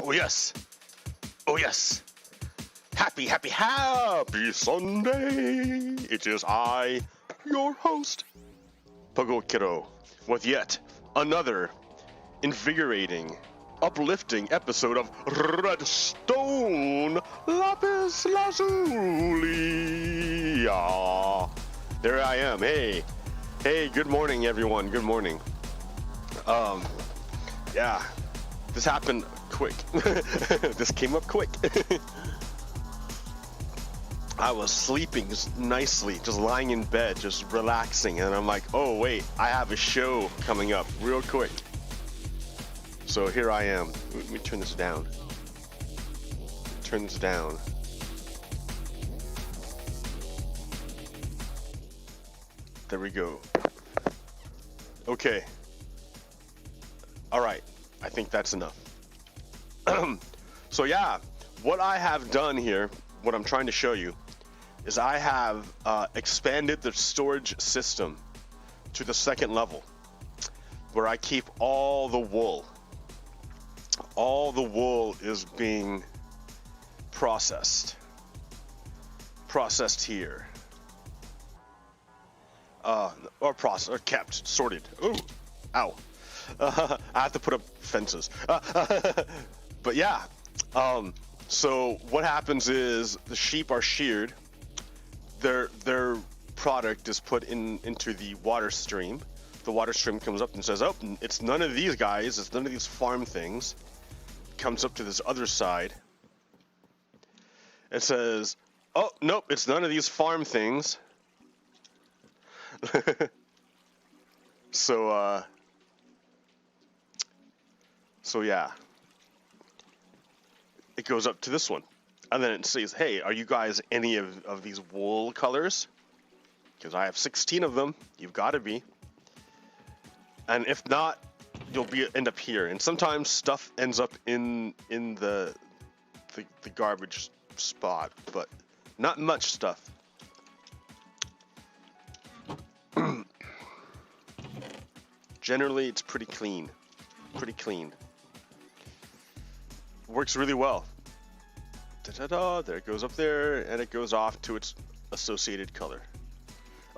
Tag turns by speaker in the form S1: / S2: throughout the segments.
S1: Oh yes. Oh yes. Happy Sunday. It is I, your host, Pogokero, with yet another invigorating, uplifting episode of Redstone Lapis Lazuli. Ah, there I am. Hey, good morning everyone. Good morning. Yeah, this happened quick. This came up quick. I was sleeping nicely, just lying in bed, just relaxing, and I'm like, oh wait, I have a show coming up real quick. So here I am. Let me turn this down. Turn this down. There we go. Okay. All right. I think that's enough. So yeah, what I have done here, what I'm trying to show you, is I have expanded the storage system to the second level, where I keep all the wool. All the wool is being processed here, or kept, sorted. Ooh, ow! I have to put up fences. But yeah, so what happens is the sheep are sheared. Their product is put into the water stream. The water stream comes up and says, oh, it's none of these guys, it's none of these farm things. Comes up to this other side. It says, oh, nope, it's none of these farm things. So yeah. It goes up to this one. And then it says, hey, are you guys any of these wool colors? Because I have 16 of them. You've got to be. And if not, you'll end up here. And sometimes stuff ends up in the garbage spot, but not much stuff. Generally, it's pretty clean. Works really well. Da-da-da, there it goes up there, and it goes off to its associated color.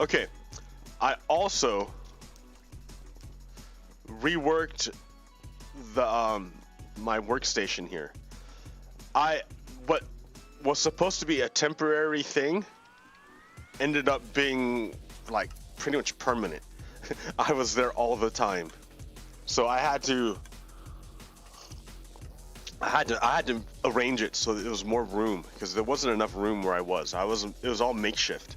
S1: Okay, I also reworked the my workstation here. What was supposed to be a temporary thing ended up being like pretty much permanent. I was there all the time, so I had to arrange it so that there was more room, because there wasn't enough room where I was. It was all makeshift.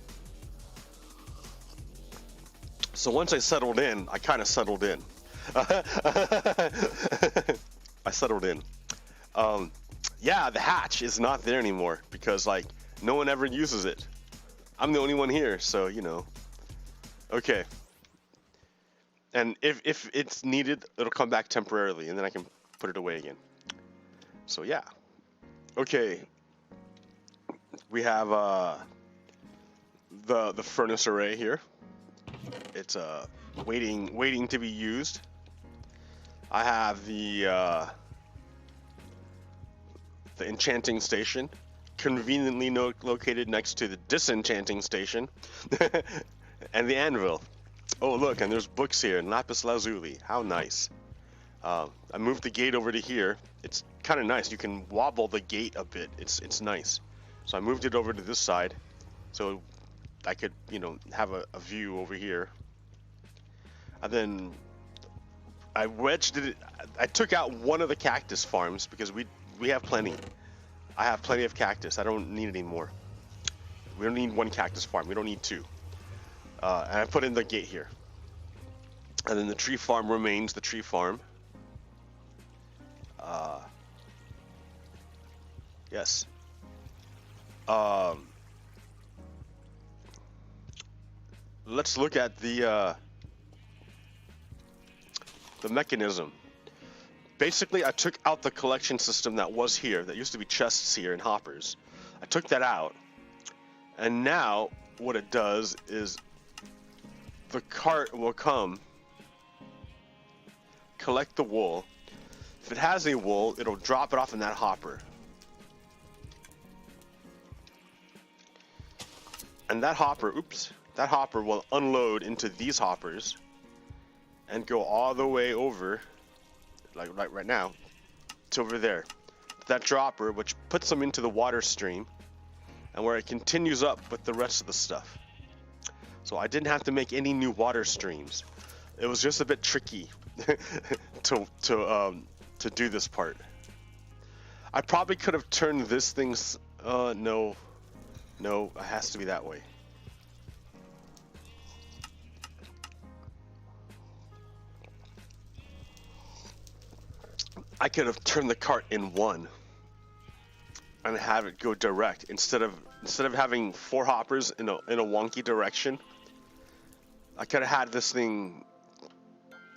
S1: So once I settled in, I kind of settled in. I settled in. Yeah, the hatch is not there anymore because like no one ever uses it. I'm the only one here, so you know. Okay. And if it's needed, it'll come back temporarily, and then I can put it away again. So yeah. Okay. We have the furnace array here. It's waiting to be used. I have the enchanting station, conveniently located next to the disenchanting station, and the anvil. Oh look, and there's books here in Lapis Lazuli. How nice. I moved the gate over to here. It's kind of nice. You can wobble the gate a bit. It's nice. So I moved it over to this side, so I could, you know, have a view over here. And then I wedged it. I took out one of the cactus farms because we have plenty. I have plenty of cactus. I don't need any more. We don't need one cactus farm. We don't need two. And I put in the gate here. And then the tree farm remains the tree farm. Yes. Let's look at the mechanism. Basically, I took out the collection system that was here. That used to be chests here and hoppers. I took that out. And now what it does is the cart will come, collect the wool, If it has any wool, it'll drop it off in that hopper. And that hopper, that hopper will unload into these hoppers and go all the way over, like right now, to over there. That dropper, which puts them into the water stream, and where it continues up with the rest of the stuff. So I didn't have to make any new water streams. It was just a bit tricky to do this part. I probably could have turned this thing's no, it has to be that way. I could have turned the cart in one and have it go direct instead of having 4 hoppers in a wonky direction. I could have had this thing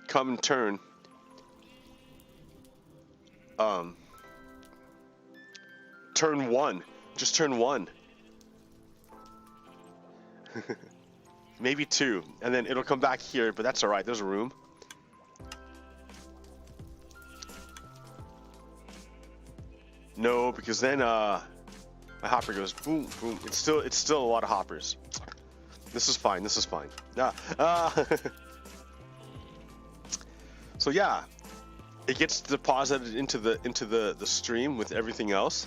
S1: come and turn turn one, just turn one. Maybe 2, and then it'll come back here, but that's all right, there's room. No, because then my hopper goes boom, boom. It's still a lot of hoppers. This is fine. So yeah, it gets deposited into the stream with everything else.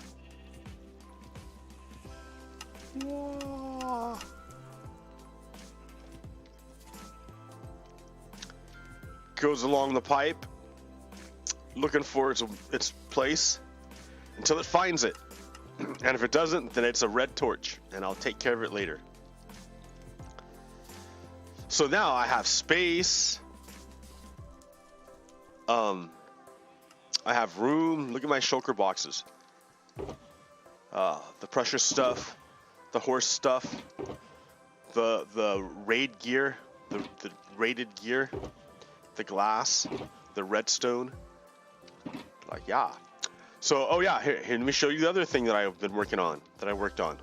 S1: Goes along the pipe, looking for its place until it finds it. And if it doesn't, then it's a red torch, and I'll take care of it later. So now I have space. I have room. Look at my shulker boxes. The pressure stuff, the horse stuff, the raid gear, the raided gear, the glass, the redstone. Like, yeah. So, oh yeah, here, let me show you the other thing that I've been working on, that I worked on.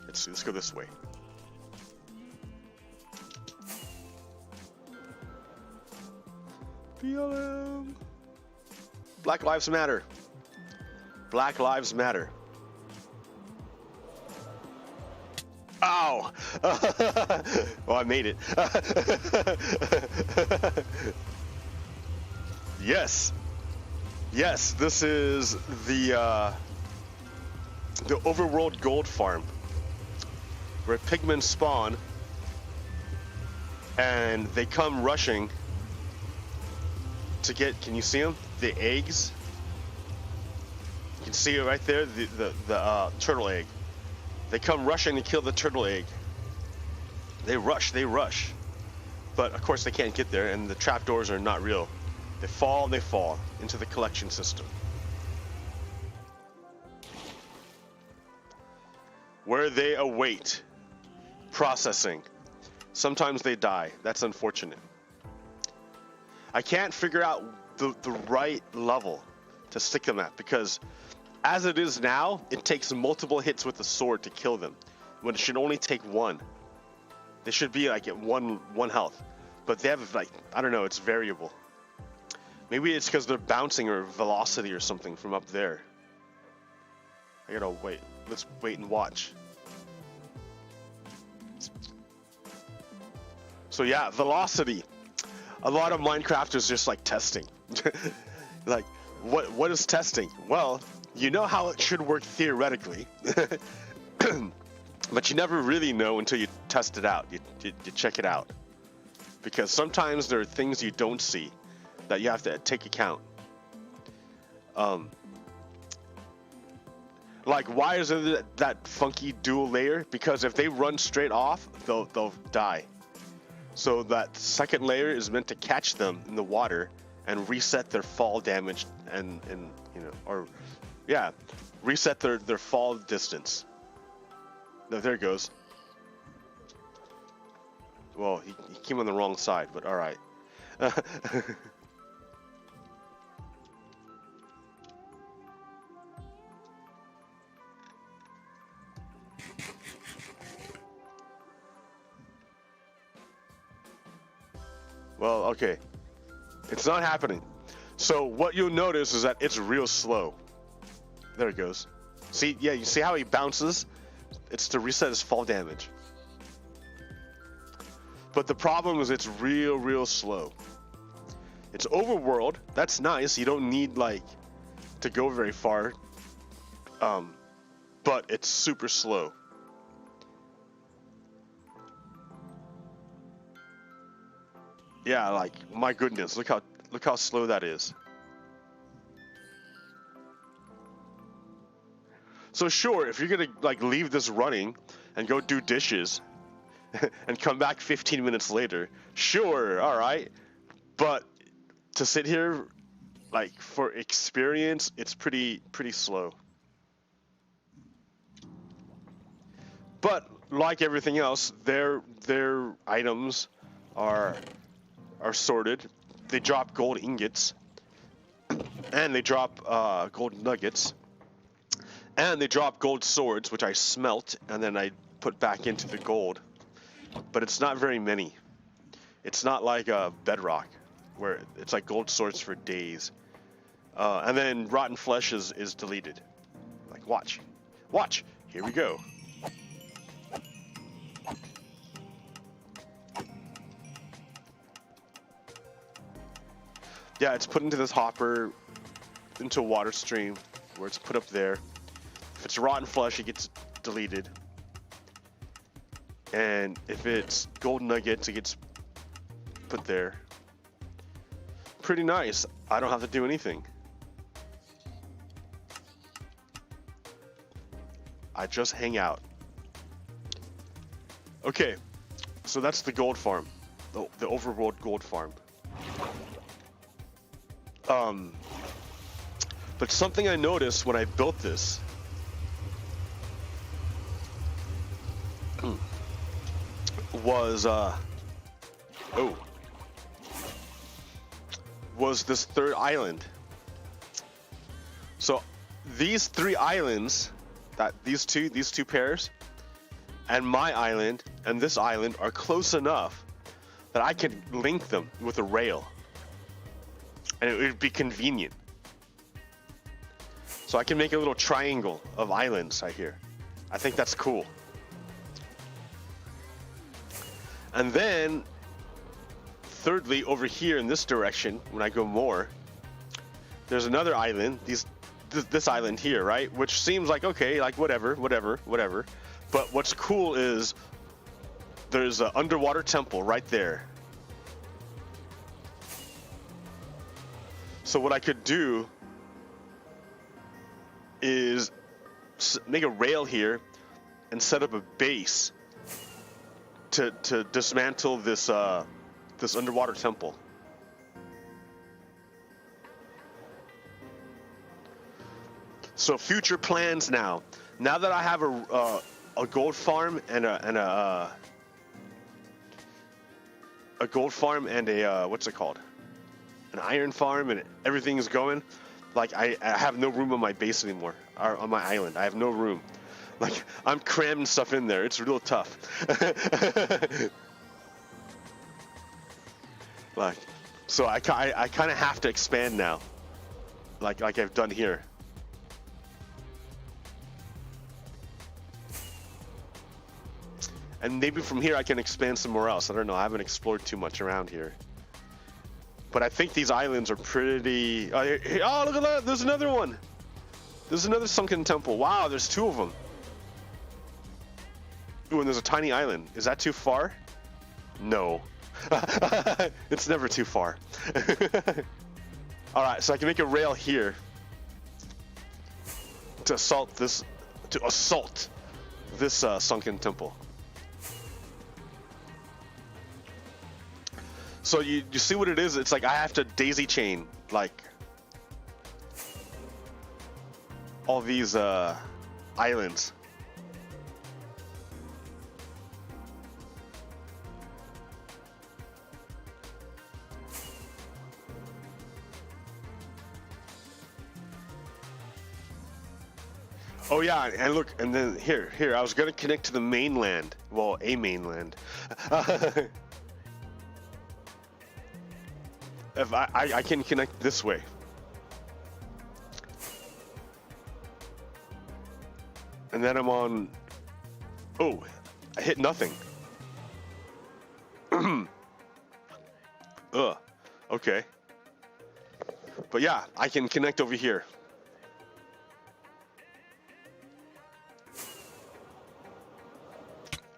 S1: Let's go this way. BLM. Black Lives Matter. Black Lives Matter. Ow! Well, I made it. Yes. Yes, this is the overworld gold farm, where pigmen spawn, and they come rushing to get. Can you see them? The eggs. You can see it right there. The turtle egg. They come rushing to kill the turtle egg. They rush. But of course they can't get there, and the trapdoors are not real. They fall into the collection system, where they await processing. Sometimes they die. That's unfortunate. I can't figure out the right level to stick them at, because as it is now, it takes multiple hits with the sword to kill them, when it should only take 1. They should be like at one health, but they have, like, I don't know, it's variable. Maybe it's because they're bouncing or velocity or something from up there. I gotta wait. Let's wait and watch. So yeah, velocity. A lot of Minecraft is just like testing. Like, what is testing? Well, you know how it should work theoretically, but you never really know until you test it out. You check it out, because sometimes there are things you don't see that you have to take account. Like, why is there that funky dual layer? Because if they run straight off, they'll die. So that second layer is meant to catch them in the water and reset their fall damage and you know, or yeah, reset their fall distance. No, there it goes. Well, he came on the wrong side, but all right. Well, okay. It's not happening. So what you'll notice is that it's real slow. There it goes. See, yeah, you see how he bounces? It's to reset his fall damage. But the problem is it's real slow. It's overworld. That's nice. You don't need like to go very far. But it's super slow. Yeah, like my goodness, look how slow that is. So sure, if you're gonna like leave this running and go do dishes and come back 15 minutes later, sure, all right. But to sit here, like for experience, it's pretty slow. But like everything else, their items are sorted. They drop gold ingots, and they drop gold nuggets, and they drop gold swords, which I smelt and then I put back into the gold. But it's not very many. It's not like a bedrock, where it's like gold swords for days. And then rotten flesh is deleted. Like watch, here we go. Yeah, it's put into this hopper, into a water stream, where it's put up there. If it's rotten flesh, it gets deleted. And if it's gold nuggets, it gets put there. Pretty nice. I don't have to do anything. I just hang out. Okay, so that's the gold farm, the overworld gold farm. But something I noticed when I built this was this third island. So these three islands, these two pairs, and my island and this island are close enough that I could link them with a rail, and it would be convenient. So I can make a little triangle of islands right here. I think that's cool. And then, thirdly, over here in this direction, when I go more, there's another island. This island here, right? Which seems like okay, like whatever. But what's cool is there's an underwater temple right there. So what I could do is make a rail here and set up a base to dismantle this this underwater temple. So future plans now. Now that I have a gold farm and a gold farm and a what's it called? An iron farm, and everything is going. Like I have no room on my base anymore, or on my island. I have no room. Like I'm cramming stuff in there. It's real tough. Like, so I kind of have to expand now. Like I've done here. And maybe from here I can expand somewhere else. I don't know. I haven't explored too much around here. But I think these islands are pretty... Oh, look at that! There's another one! There's another sunken temple. Wow, there's two of them. Ooh, and there's a tiny island. Is that too far? No. It's never too far. Alright, so I can make a rail here to assault this sunken temple. So you see what it is? It's like I have to daisy chain like all these islands. Oh yeah, and look, and then here, I was gonna connect to the mainland. Well, a mainland. if I can connect this way. And then I'm on. Oh, I hit nothing. Ugh. Okay. But yeah, I can connect over here.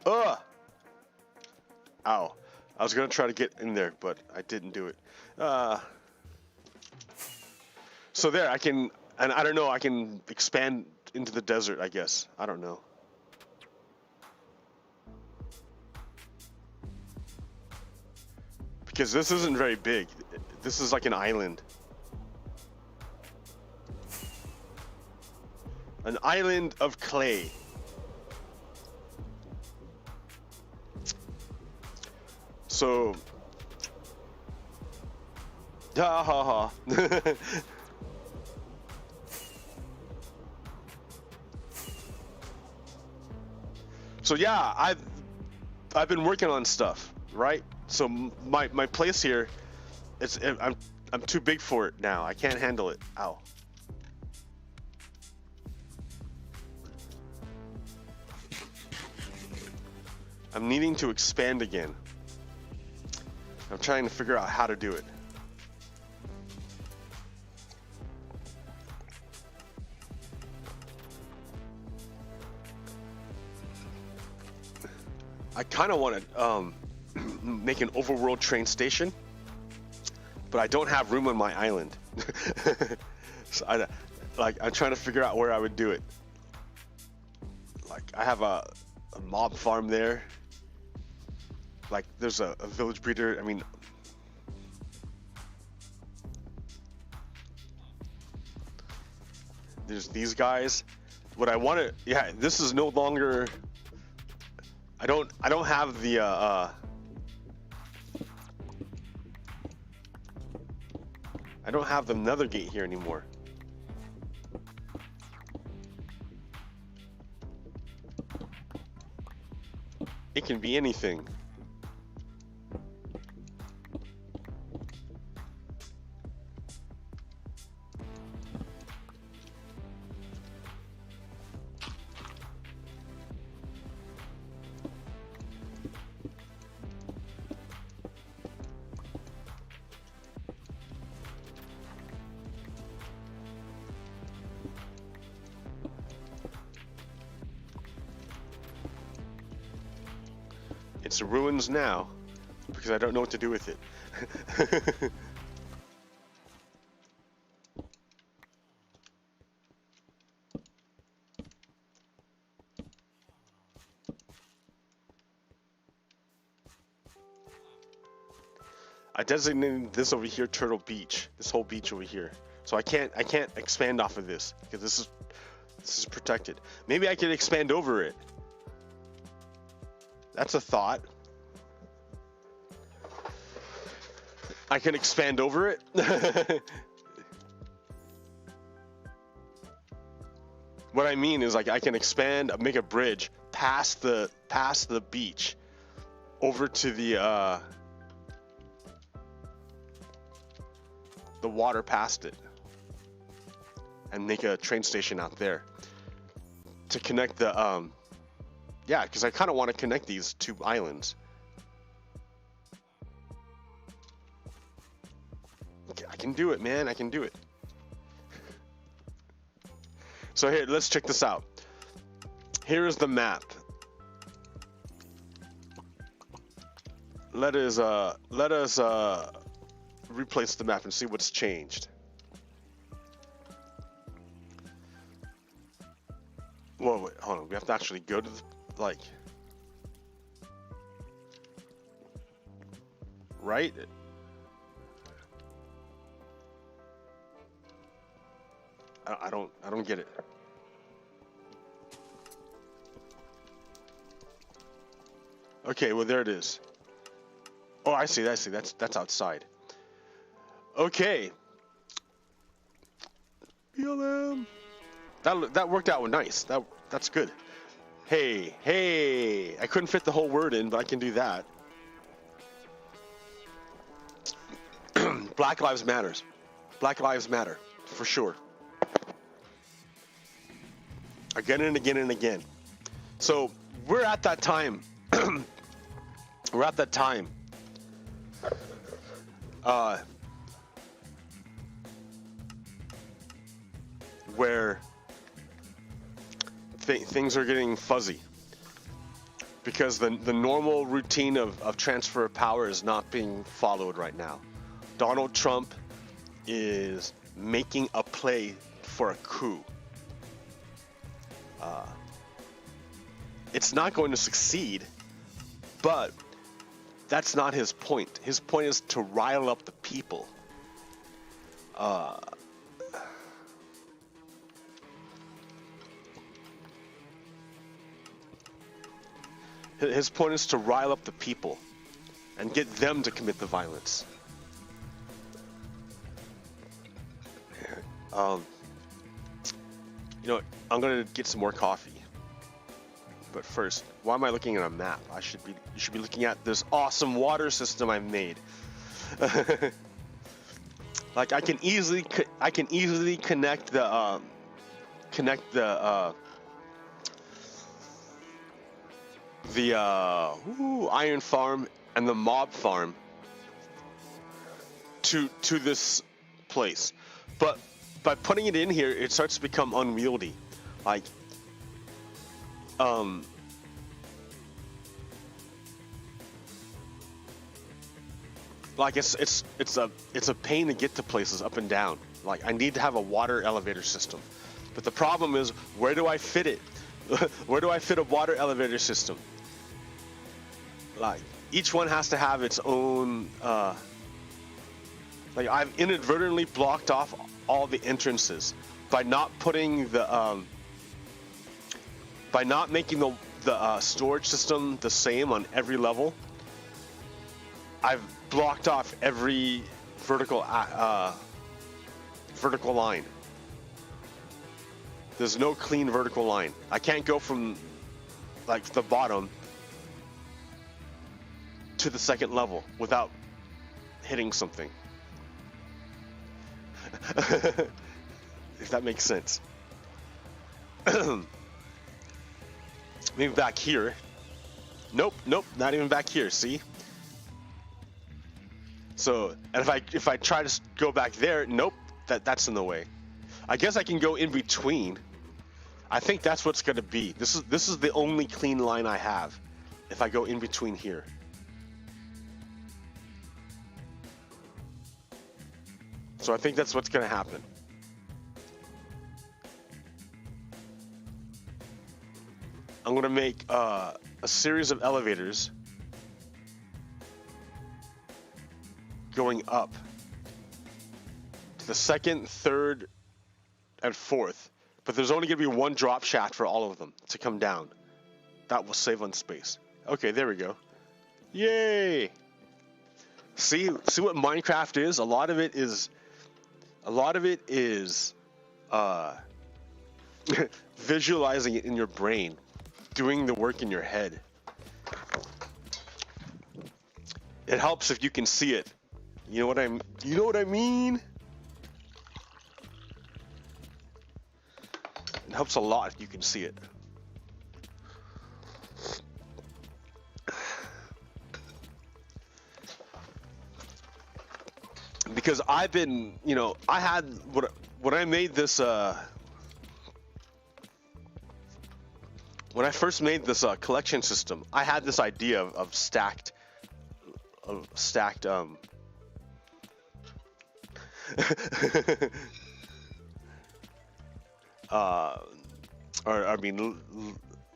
S1: Ugh. Ow. I was gonna try to get in there, but I didn't do it. So there, I can, and I don't know, I can expand into the desert, I guess. I don't know. Because this isn't very big. This is like an island. An island of clay. So, ha ha ha. So yeah, I've been working on stuff, right? So my place here, I'm too big for it now. I can't handle it. Ow. I'm needing to expand again. I'm trying to figure out how to do it. I kind of want to make an overworld train station, but I don't have room on my island. So I'm trying to figure out where I would do it. Like I have a mob farm there. Like there's a village breeder. I mean, there's these guys. What I want to, yeah, this is no longer. I don't have the I don't have the nether gate here anymore. It can be anything. It's ruins now because I don't know what to do with it. I designated this over here Turtle Beach, this whole beach over here. So I can't expand off of this because this is protected. Maybe I could expand over it. That's a thought. I can expand over it. What I mean is like I can expand, make a bridge past the beach over to the water past it and make a train station out there to connect the yeah, because I kind of want to connect these two islands. I can do it, man. I can do it. So here, let's check this out. Here is the map. Let us replace the map and see what's changed. Whoa, wait, hold on. We have to actually go to the, like, right? I don't get it. Okay, well there it is. Oh, I see. That's outside. Okay. BLM. That worked out nice. That's good. Hey. I couldn't fit the whole word in, but I can do that. But Black Lives Matters. Black Lives Matter, for sure. Again and again and again. So we're at that time. We're at that time. Where things are getting fuzzy. Because the normal routine of transfer of power is not being followed right now. Donald Trump is making a play for a coup. It's not going to succeed, but that's not his point. His point is to rile up the people. His point is to rile up the people and get them to commit the violence. You know what? I'm gonna get some more coffee. But first, why am I looking at a map? You should be looking at this awesome water system I've made. Like I can easily connect the iron farm and the mob farm to this place, but by putting it in here, it starts to become unwieldy. Like it's a pain to get to places up and down. Like I need to have a water elevator system, but the problem is, where do I fit it? Where do I fit a water elevator system? Like each one has to have its own. Like I've inadvertently blocked off all the entrances by not putting the by not making the storage system the same on every level. I've blocked off every vertical line. There's no clean vertical line. I can't go from like the bottom to the second level without hitting something. If that makes sense. Maybe back here. Nope, not even back here, see? So, and if I try to go back there, nope, that's in the way. I guess I can go in between. I think that's what's going to be. This is the only clean line I have if I go in between here. So I think that's what's going to happen. I'm going to make a series of elevators going up to the second, third, and fourth. But there's only going to be one drop shaft for all of them to come down. That will save on space. Okay, there we go. Yay! See what Minecraft is? A lot of it is visualizing it in your brain, doing the work in your head. It helps if you can see it. You know what I mean? It helps a lot if you can see it. Because I've been, I had when I made this when I first made this collection system, I had this idea of stacked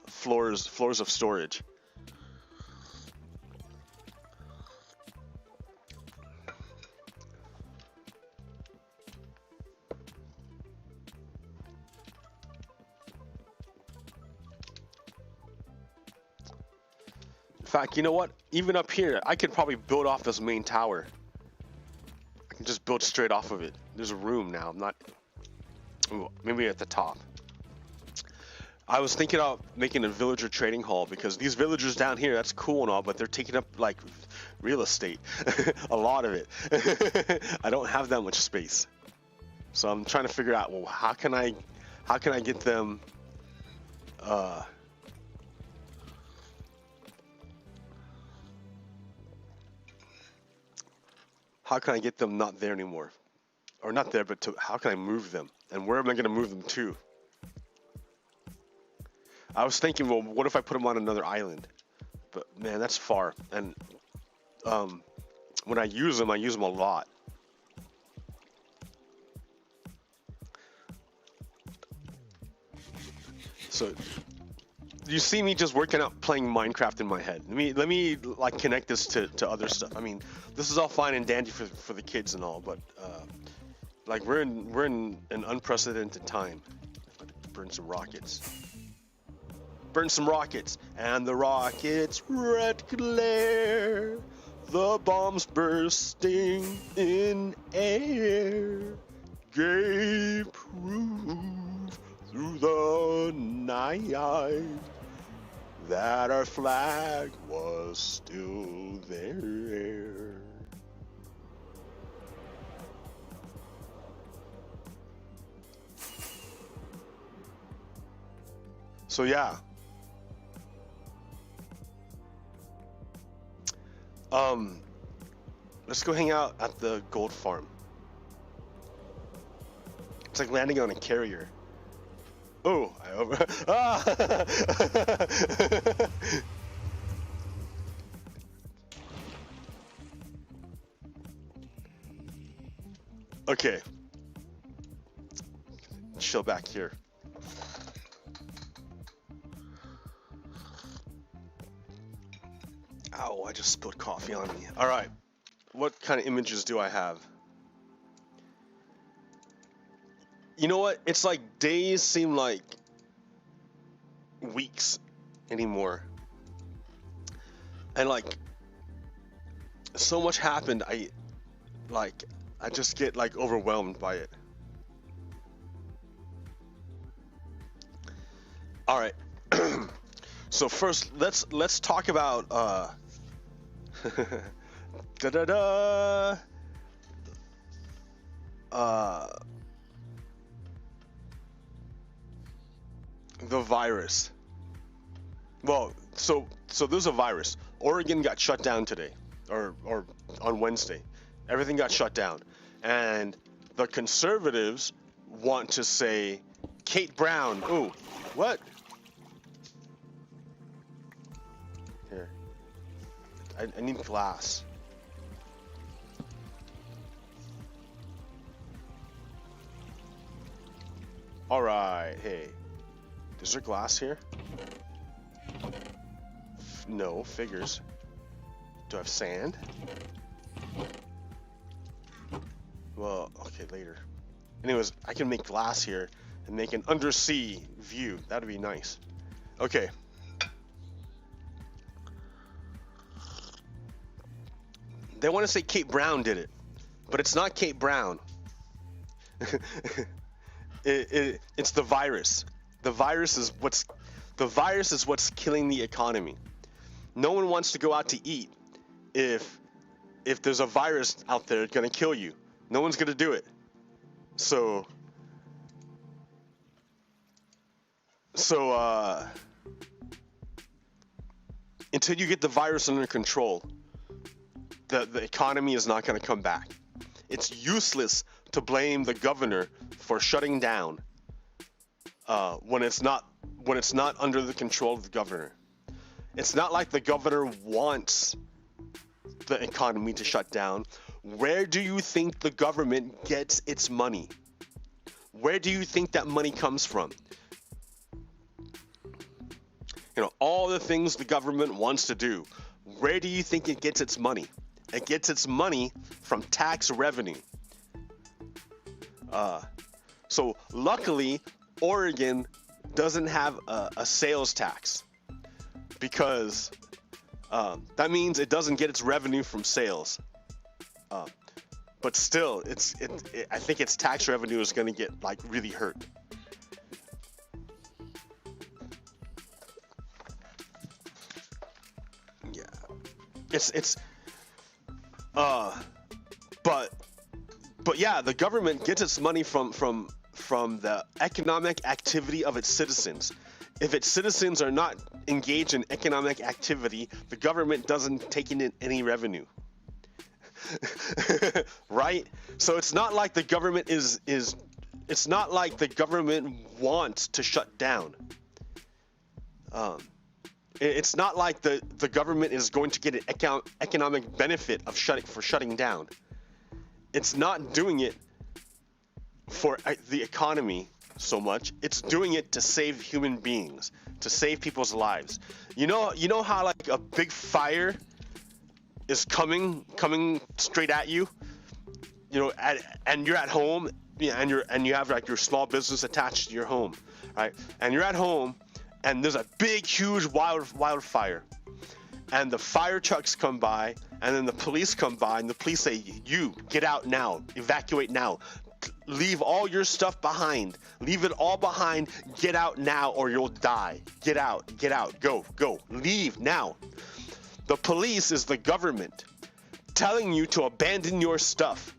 S1: floors of storage. In fact, you know what? Even up here, I could probably build off this main tower. I can just build straight off of it. There's a room now. I'm not... Ooh, maybe at the top. I was thinking of making a villager trading hall because these villagers down here, that's cool and all, but they're taking up like real estate, a lot of it. I don't have that much space, so I'm trying to figure out, well, how can I get them how can I get them not there anymore, or not there, but how can I move them, and where am I going to move them to? I was thinking, well, what if I put them on another island? But man, that's far, and when I use them a lot. So you see me just working out playing Minecraft in my head. Let me like connect this to other stuff. I mean, this is all fine and dandy for the kids and all, but like we're in an unprecedented time. Burn some rockets. Burn some rockets, and the rockets' red glare, the bombs bursting in air, gave proof through the night that our flag was still there. So yeah. Let's go hang out at the gold farm. It's like landing on a carrier. Oh, I over. Ah! Okay. Chill back here. Ow, I just spilled coffee on me. All right. What kind of images do I have? You know what? It's like days seem like weeks anymore. And like so much happened, I just get like overwhelmed by it. All right. So first, let's talk about da da da. The virus. Well, so there's a virus. Oregon got shut down today, or on Wednesday. Everything got shut down, and the conservatives want to say Kate Brown. Ooh, what? Here, I need glass. All right, hey. Is there glass here? No, figures. Do I have sand? Well, okay, later. Anyways, I can make glass here and make an undersea view. That'd be nice. Okay. They want to say Kate Brown did it, but it's not Kate Brown. It's the virus. The virus is what's killing the economy. No one wants to go out to eat if there's a virus out there gonna kill you. No one's gonna do it. So until you get the virus under control, the economy is not gonna come back. It's useless to blame the governor for shutting down when it's not under the control of the governor. It's not like the governor wants the economy to shut down. Where do you think the government gets its money? Where do you think that money comes from? You know, all the things the government wants to do. Where do you think it gets its money? It gets its money from tax revenue. So luckily, Oregon doesn't have a sales tax, because that means it doesn't get its revenue from sales. But still, I think its tax revenue is going to get like really hurt. Yeah, it's Uh, but yeah, the government gets its money from the economic activity of its citizens. If its citizens are not engaged in economic activity, the government doesn't take in any revenue. Right? So it's not like the government it's not like the government wants to shut down. It's not like the government is going to get an economic benefit of shutting down. It's not doing it for the economy so much. It's doing it to save human beings, to save people's lives. You know how like a big fire is coming straight at you, and you're at home, and you have like your small business attached to your home, right? And you're at home, and there's a big, huge wildfire, and the fire trucks come by, and then the police come by, and the police say, "You get out now, evacuate now, leave all your stuff behind, leave it all behind, get out now, or you'll die. Get out, go, leave now." The police is the government telling you to abandon your stuff.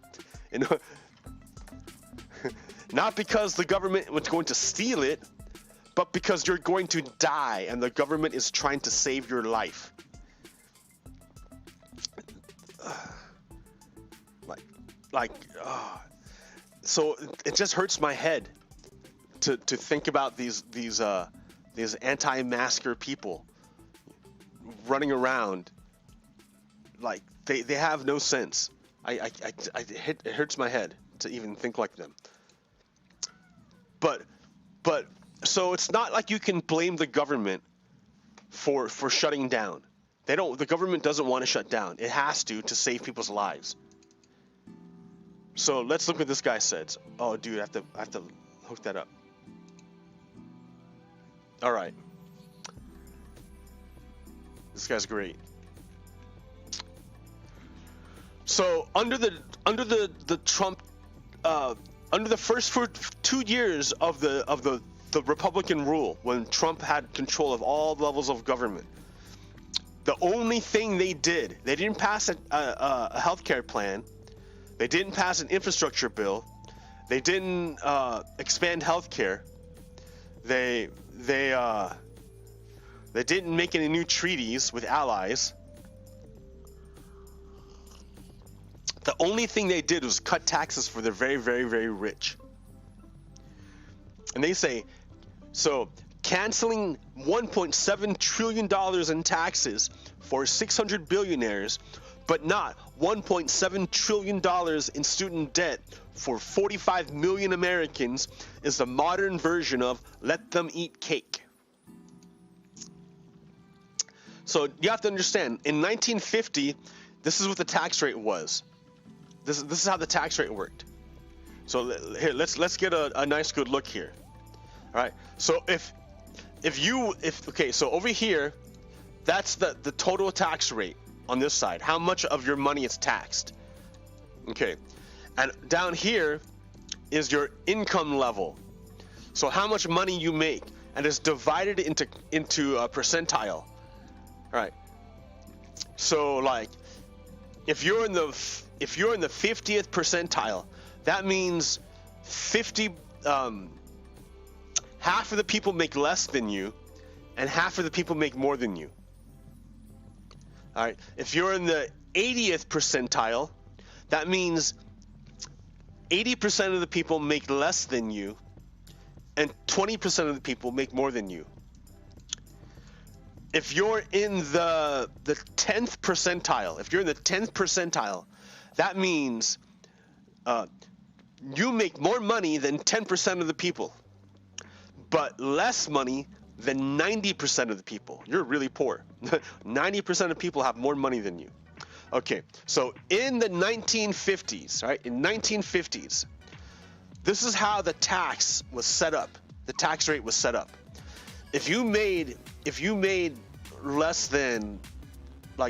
S1: Not because the government was going to steal it, but because you're going to die and the government is trying to save your life. So it just hurts my head to think about these anti-masker people running around like they have no sense. It hurts my head to even think like them. But so it's not like you can blame the government for shutting down. The government doesn't want to shut down. It has to save people's lives. So let's look what this guy says. Oh, dude, I have to hook that up. All right. This guy's great. So under the Trump, under the first 2 years of the Republican rule, when Trump had control of all levels of government, the only thing they didn't pass a healthcare plan. They didn't pass an infrastructure bill. They didn't expand healthcare. They didn't make any new treaties with allies. The only thing they did was cut taxes for the very, very, very rich. And they say, so canceling $1.7 trillion in taxes for 600 billionaires, but not $1.7 trillion in student debt for 45 million Americans is the modern version of let them eat cake. So you have to understand, in 1950, this is what the tax rate was. This is how the tax rate worked. So here, let's get a nice good look here. All right. So so over here, that's the total tax rate on this side. How much of your money is taxed? Okay. And down here is your income level. So how much money you make, and it's divided into a percentile. All right. So like, if you're in the 50th percentile, that means half of the people make less than you, and half of the people make more than you. All right. If you're in the 80th percentile, that means 80% of the people make less than you, and 20% of the people make more than you. If you're in the 10th percentile, that means you make more money than 10% of the people, but less money than 90% of the people. You're really poor. 90% of people have more money than you. Okay, so in the 1950s, right? In 1950s, this is how the tax was set up. The tax rate was set up. If you made less than,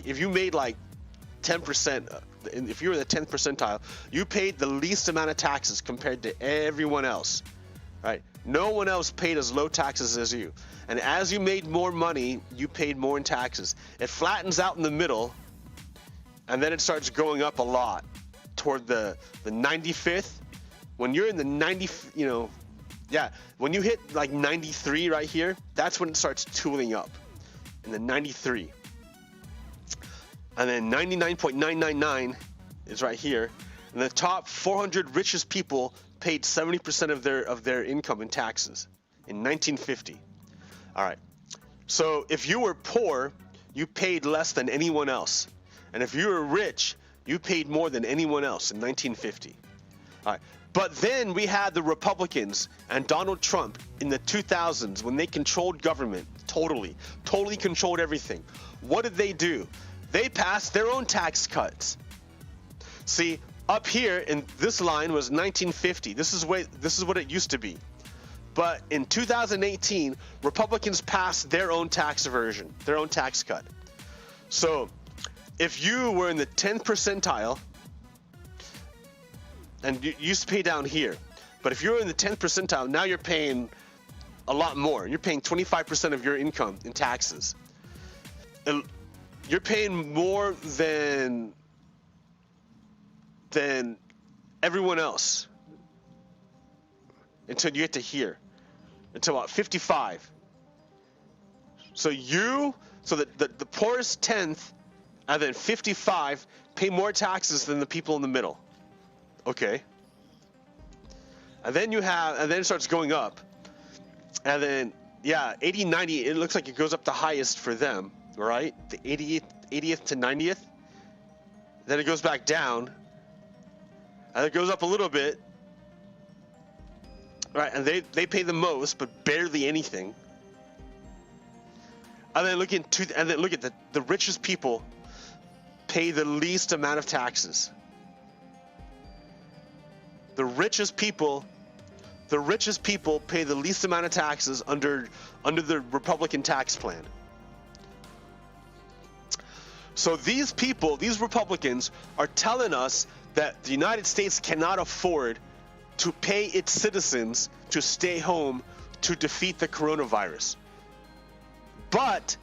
S1: if you made 10%, if you were in the 10th percentile, you paid the least amount of taxes compared to everyone else, right? No one else paid as low taxes as you. And as you made more money, you paid more in taxes. It flattens out in the middle, and then it starts going up a lot toward the 95th. When you're in the 90, when you hit like 93 right here, that's when it starts tooling up in the 93. And then 99.999 is right here. And the top 400 richest people paid 70% of their income in taxes in 1950. All right. So if you were poor, you paid less than anyone else. And if you were rich, you paid more than anyone else in 1950. All right. But then we had the Republicans and Donald Trump in the 2000s when they controlled government totally controlled everything. What did they do? They passed their own tax cuts. See, up here in this line was 1950. This is what it used to be. But in 2018, Republicans passed their own tax version, their own tax cut. So if you were in the 10th percentile, and you used to pay down here, but if you're in the 10th percentile, now you're paying a lot more. You're paying 25% of your income in taxes. You're paying more than everyone else until you get to here, until about 55. So the poorest 10th and then 55 pay more taxes than the people in the middle. Okay. And then it starts going up. And then, 80, 90, it looks like it goes up the highest for them, right? The 80th to 90th. Then it goes back down. And it goes up a little bit. Right, and they pay the most, but barely anything. And then look at the richest people pay the least amount of taxes. The richest people pay the least amount of taxes under the Republican tax plan. So these Republicans are telling us that the United States cannot afford to pay its citizens to stay home to defeat the coronavirus. But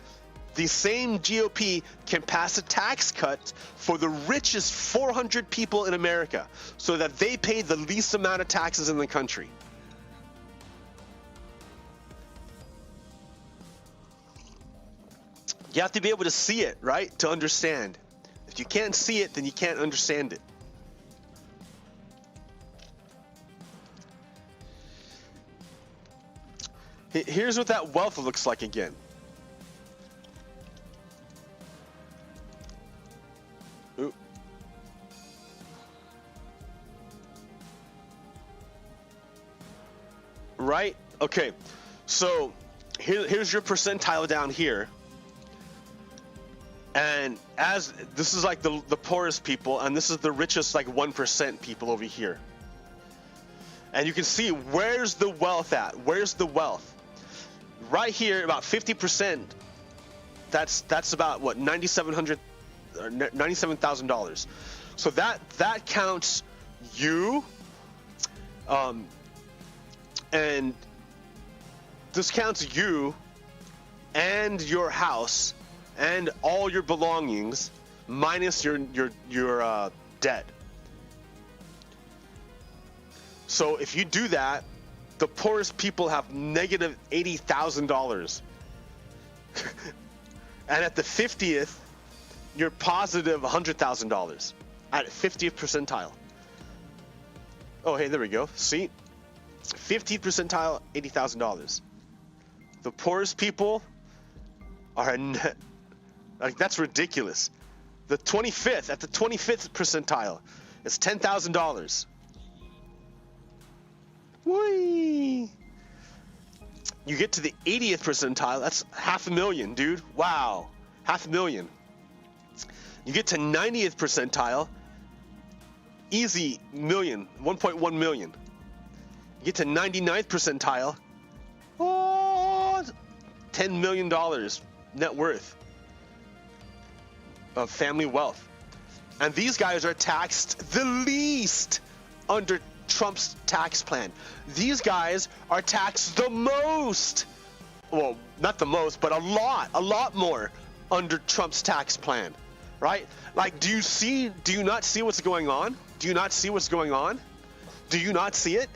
S1: the same GOP can pass a tax cut for the richest 400 people in America so that they pay the least amount of taxes in the country. You have to be able to see it, right, to understand. If you can't see it, then you can't understand it. Here's what that wealth looks like again. Ooh. Right? Okay. So here's your percentile down here. And as this is like the poorest people, and this is the richest like 1% people over here. And you can see where's the wealth at? Where's the wealth? Right here, about 50%. That's about what, $97,000. So that counts you, and this counts you and your house and all your belongings minus your debt. So if you do that, the poorest people have negative $80,000. And at the 50th, you're positive $100,000 at 50th percentile. Oh, hey, there we go. See? 50th percentile, $80,000. The poorest people are like, that's ridiculous. The 25th, at the 25th percentile, it's $10,000. Whee! You get to the 80th percentile, that's $500,000, dude. Wow, $500,000. You get to 90th percentile, easy million, 1.1 million. You get to 99th percentile, $10 million net worth of family wealth. And these guys are taxed the least under Trump's tax plan. These guys are taxed the most. Well, not the most, but a lot more under Trump's tax plan, right? Like, do you not see what's going on? Do you not see what's going on? Do you not see it?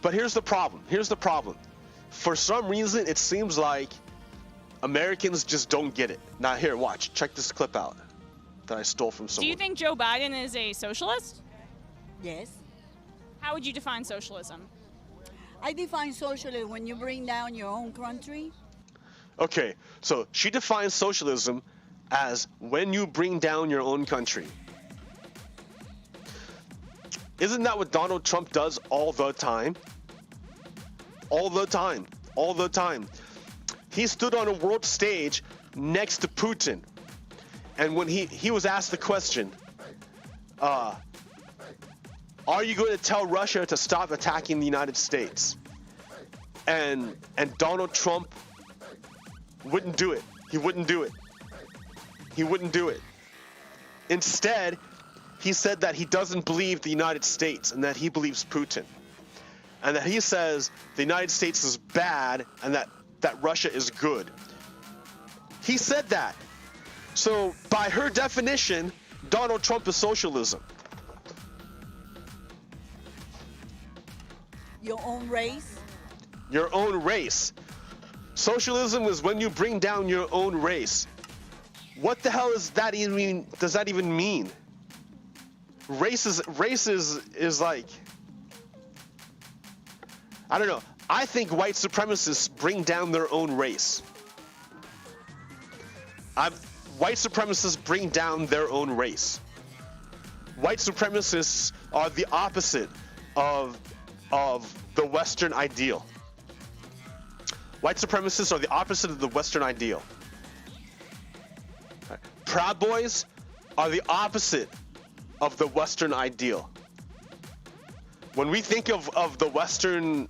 S1: But here's the problem. Here's the problem. For some reason, it seems like Americans just don't get it. Now, here, watch. Check this clip out that I stole from someone.
S2: Do you think Joe Biden is a socialist?
S3: Yes.
S2: How would you define socialism?
S3: I define socialism when you bring down your own country.
S1: Okay, so she defines socialism as when you bring down your own country. Isn't that what Donald Trump does all the time? All the time. All the time. He stood on a world stage next to Putin. And when he was asked the question, are you going to tell Russia to stop attacking the United States? And Donald Trump wouldn't do it. He wouldn't do it. He wouldn't do it. Instead, he said that he doesn't believe the United States and that he believes Putin. And that he says the United States is bad and that Russia is good. He said that. So by her definition, Donald Trump is socialism.
S3: Your own race?
S1: Your own race. Socialism is when you bring down your own race. What the hell is that even? Does that even mean? Race is like, I don't know. I think white supremacists bring down their own race. White supremacists bring down their own race. White supremacists are the opposite of the Western ideal. White supremacists are the opposite of the Western ideal. Proud Boys are the opposite of the Western ideal. When we think of the Western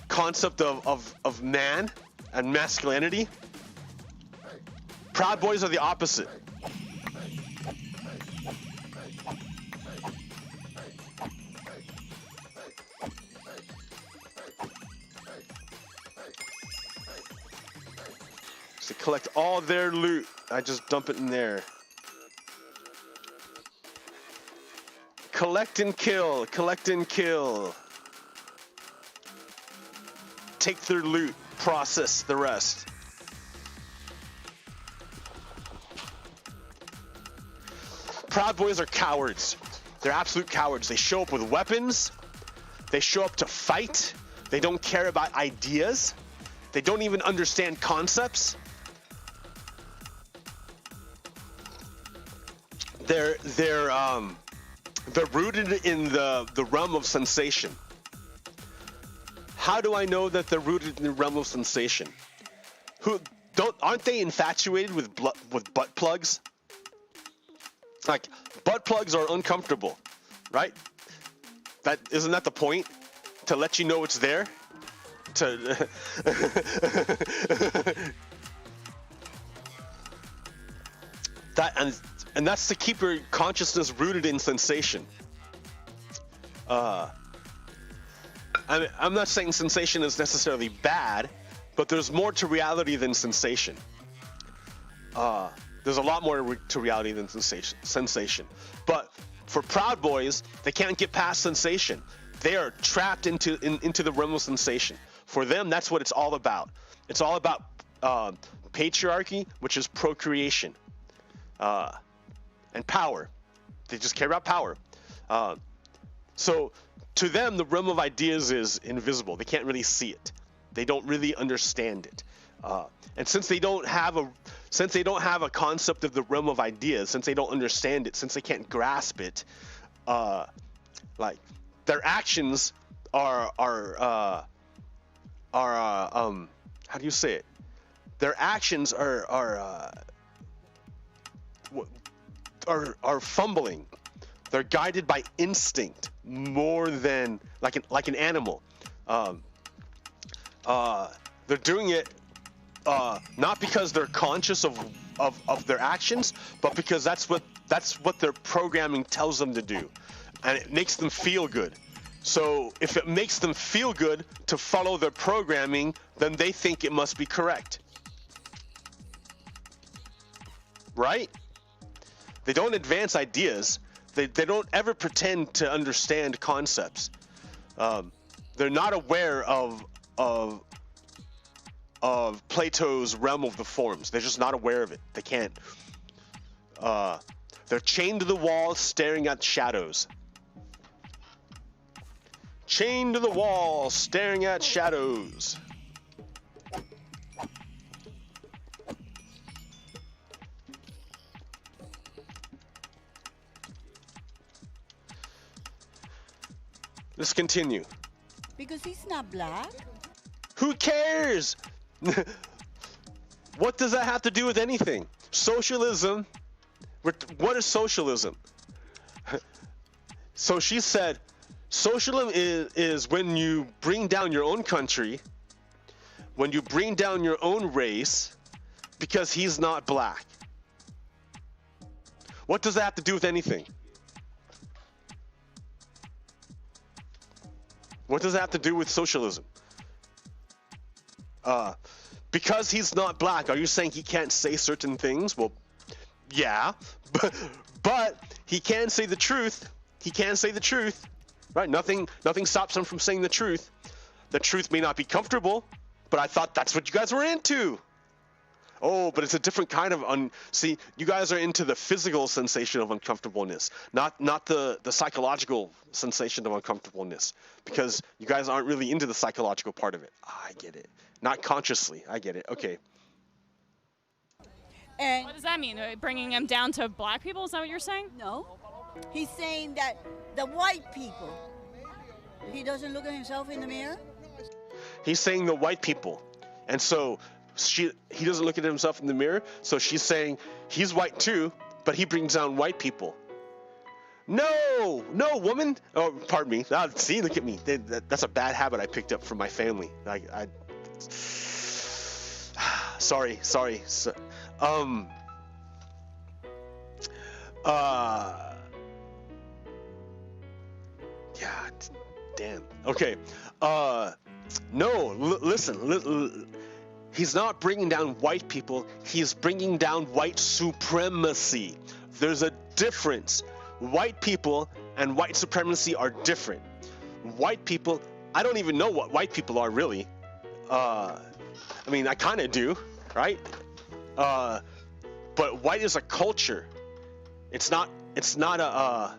S1: concept of man and masculinity, Proud Boys are the opposite. So collect all their loot. I just dump it in there. Collect and kill. Collect and kill. Take their loot. Process the rest. Proud Boys are cowards. They're absolute cowards. They show up with weapons. They show up to fight. They don't care about ideas. They don't even understand concepts. They're rooted in the realm of sensation. How do I know that they're rooted in the realm of sensation? Aren't they infatuated with butt plugs? Like, butt plugs are uncomfortable, right? Isn't that the point? To let you know it's there? And that's to keep your consciousness rooted in sensation. I'm not saying sensation is necessarily bad, but there's more to reality than sensation. There's a lot more to reality than sensation. But for Proud Boys, they can't get past sensation. They are trapped into the realm of sensation. For them, that's what it's all about. It's all about patriarchy, which is procreation, and power. They just care about power. So to them, the realm of ideas is invisible. They can't really see it. They don't really understand it. And since they don't have a concept of the realm of ideas, since they don't understand it, since they can't grasp it, like their actions are how do you say it? Their actions are fumbling. They're guided by instinct more than like an animal. They're doing it not because they're conscious of of their actions, but because that's what their programming tells them to do, and it makes them feel good. So if it makes them feel good to follow their programming, then they think it must be correct. Right? They don't advance ideas. They don't ever pretend to understand concepts. They're not aware of Plato's realm of the forms. They're just not aware of it. They can't. They're chained to the wall, staring at shadows. Chained to the wall, staring at shadows. Let's continue.
S3: Because he's not black.
S1: Who cares? What does that have to do with anything? Socialism. What is socialism? So she said, socialism is when you bring down your own country, when you bring down your own race, because he's not black. What does that have to do with anything? What does that have to do with socialism? Because he's not black, are you saying he can't say certain things? Well, yeah, but he can say the truth. He can say the truth, right? Nothing stops him from saying the truth. The truth may not be comfortable, but I thought that's what you guys were into. Oh, but it's a different kind of see, you guys are into the physical sensation of uncomfortableness, not the psychological sensation of uncomfortableness, because you guys aren't really into the psychological part of it. I get it. Not consciously. I get it. Okay.
S3: And
S2: What does that mean? Bringing him down to black people? Is that what you're saying?
S3: no, he's saying that the white people, he doesn't look at himself in the mirror.
S1: He's saying the white people. And so he doesn't look at himself in the mirror, so she's saying he's white too, but he brings down white people. No, woman. Oh, pardon me. See, look at me. That's a bad habit I picked up from my family. Sorry. So, yeah, damn. Okay. No, listen. He's not bringing down white people. He's bringing down white supremacy. There's a difference. White people and white supremacy are different. White people, I don't even know what white people are really. I mean, I kind of do, right? But white is a culture. It's not a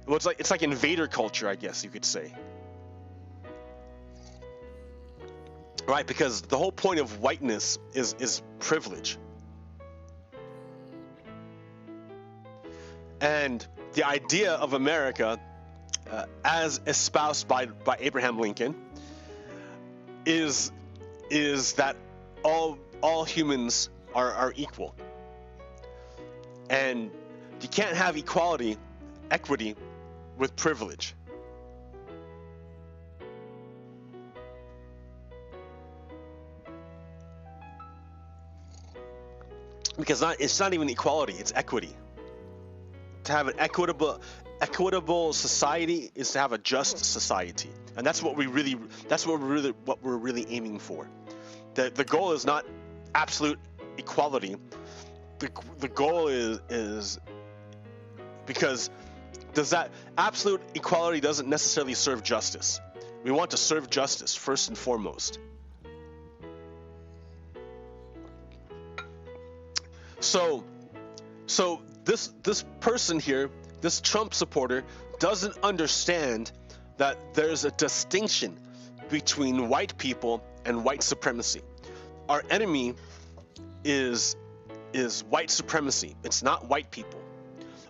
S1: well, it's like invader culture, I guess you could say. Right, because the whole point of whiteness is privilege. And the idea of America, as espoused by Abraham Lincoln, is that all humans are equal. And you can't have equity with privilege. Because it's not even equality, it's equity. To have an equitable society is to have a just society, and that's what we're really aiming for. The goal is not absolute equality. The goal is because that absolute equality doesn't necessarily serve justice. We want to serve justice first and foremost. So this person here, this Trump supporter, doesn't understand that there's a distinction between white people and white supremacy. Our enemy is white supremacy. It's not white people.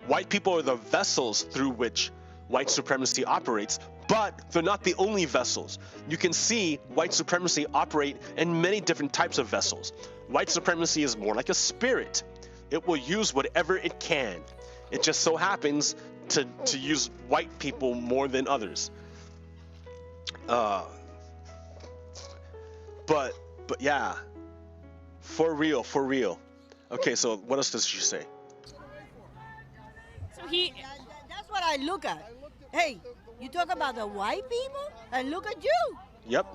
S1: White people are the vessels through which white supremacy operates, but they're not the only vessels. You can see white supremacy operate in many different types of vessels. White supremacy is more like a spirit. It will use whatever it can. It just so happens to use white people more than others. but yeah, for real, for real. Okay, so what else does she say?
S2: So he.
S3: That's what I look at. Hey, you talk about the white people, and look at you.
S1: Yep.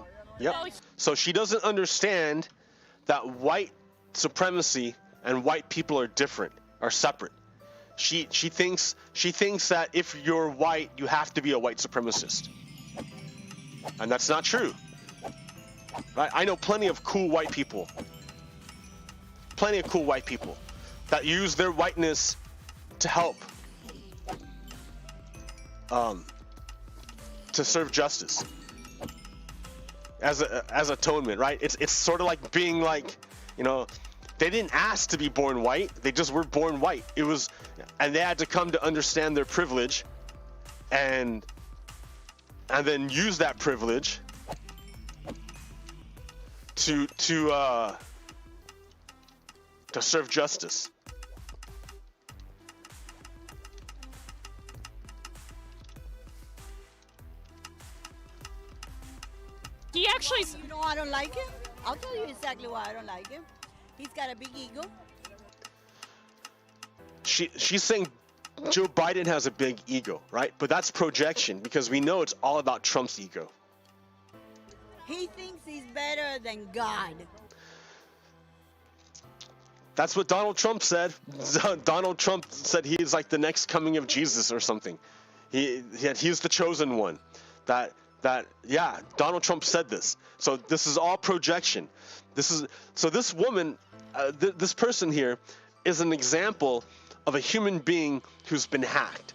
S2: Well,
S1: So she doesn't understand that white supremacy and white people are different, are separate. She thinks that if you're white, you have to be a white supremacist, and that's not true. Right? I know plenty of cool white people. Plenty of cool white people that use their whiteness to help, to serve justice as atonement, right? It's sort of like being like, they didn't ask to be born white. They just were born white. And they had to come to understand their privilege, and then use that privilege to serve justice.
S2: he actually.
S3: You know I don't like him? I'll tell you exactly why I don't like him. He's got a big ego.
S1: She's saying Joe Biden has a big ego, right? But that's projection, because we know it's all about Trump's ego.
S3: He thinks he's better than God.
S1: That's what Donald Trump said. Donald Trump said he's like the next coming of Jesus or something. He's the chosen one. Yeah, Donald Trump said this. So this is all projection. This woman, this person here, is an example of a human being who's been hacked.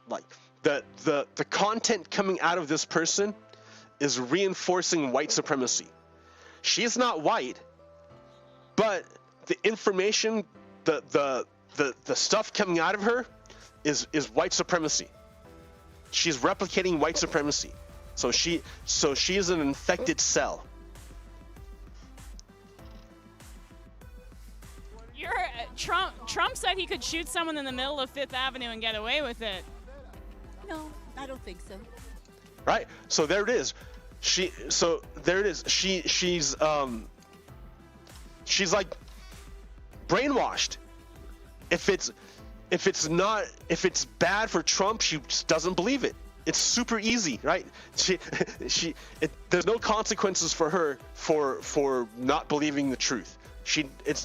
S1: Like the content coming out of this person is reinforcing white supremacy. She's not white, but the information, the stuff coming out of her is white supremacy. She's replicating white supremacy. So she is an infected cell.
S2: Trump said he could shoot someone in the middle of Fifth Avenue and get away with it.
S3: No, I don't think so.
S1: Right? So there it is. She's like brainwashed. If it's bad for Trump, she just doesn't believe it. It's super easy, right? There's no consequences for her for not believing the truth.
S2: He did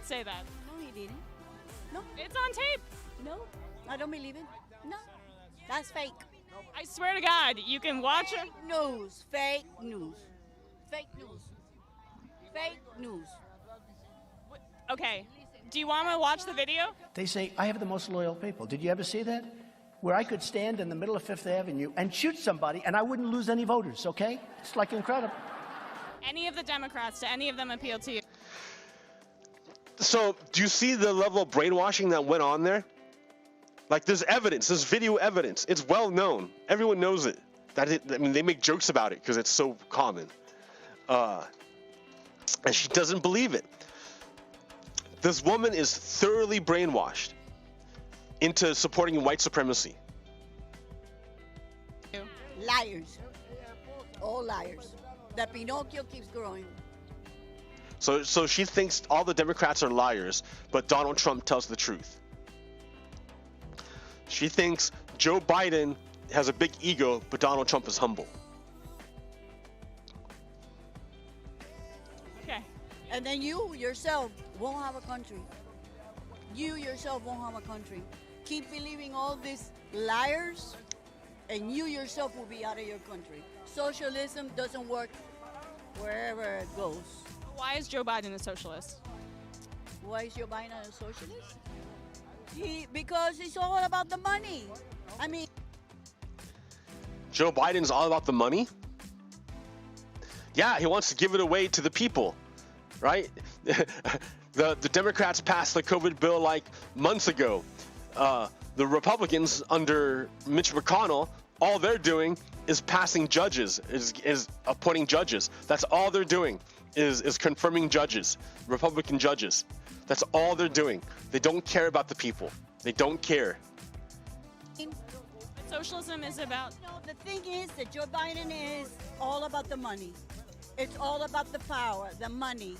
S2: say that.
S3: No, he didn't. No,
S2: It's on tape.
S3: no, I don't believe it. No, that's fake.
S2: I swear to God, you can watch it.
S3: Fake news. Fake news. Fake news. Fake news.
S2: Okay. Do you want to watch the video?
S4: They say, I have the most loyal people. Did you ever see that? Where I could stand in the middle of Fifth Avenue and shoot somebody and I wouldn't lose any voters, okay? It's like incredible.
S2: Any of the Democrats, do any of them appeal to you?
S1: So do you see the level of brainwashing that went on there? Like there's evidence, there's video evidence. It's well known. Everyone knows it. They make jokes about it because it's so common. And she doesn't believe it. This woman is thoroughly brainwashed into supporting white supremacy.
S3: Liars. All liars. The Pinocchio keeps growing.
S1: So she thinks all the Democrats are liars, but Donald Trump tells the truth. She thinks Joe Biden has a big ego, but Donald Trump is humble.
S2: Okay.
S3: And then you yourself won't have a country. You yourself won't have a country. Keep believing all these liars, and you yourself will be out of your country. Socialism doesn't work wherever it goes.
S2: Why is Joe Biden a socialist?
S3: Why is Joe Biden a socialist? Because it's all about the money. I mean,
S1: Joe Biden's all about the money? Yeah, he wants to give it away to the people, right? The Democrats passed the COVID bill like months ago. The Republicans under Mitch McConnell, all they're doing is passing judges, is appointing judges. That's all they're doing is confirming judges, Republican judges. That's all they're doing. They don't care about the people. They don't care.
S2: Socialism is about.
S3: The thing is that Joe Biden is all about the money. It's all about the power, the money.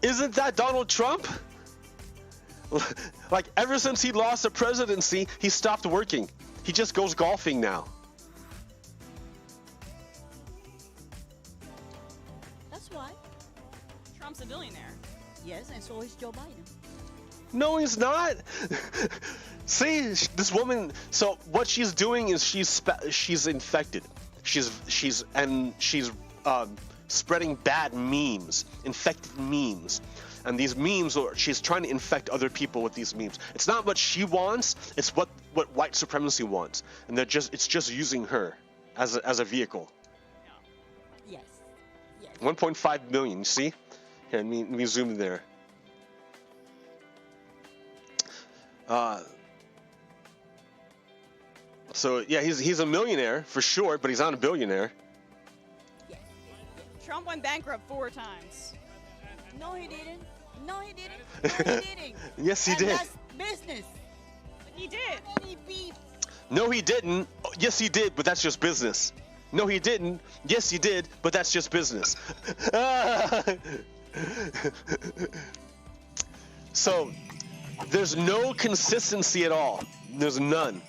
S1: Isn't that Donald Trump? Like, ever since he lost the presidency, he stopped working. He just goes golfing now.
S3: That's why.
S2: Trump's a billionaire.
S3: Yes, and so is Joe Biden.
S1: No, he's not. See, this woman. So what she's doing is she's infected. She's spreading bad memes, infected memes, and these memes, or she's trying to infect other people with these memes. It's not what she wants. It's what white supremacy wants, and it's just using her as a vehicle.
S3: Yes. Yes.
S1: 1.5 million. You see? Here, let me zoom there. So yeah, he's a millionaire for sure, but he's not a billionaire.
S3: Yes.
S2: Trump went bankrupt 4 times.
S3: No, he didn't. No, he didn't. No, he didn't.
S1: Yes, he
S3: And
S1: did.
S3: That's business.
S2: But he did.
S3: Any beef.
S1: No, he didn't. Yes, he did, but that's just business. No, he didn't. Yes, he did, but that's just business. So, there's no consistency at all. There's none.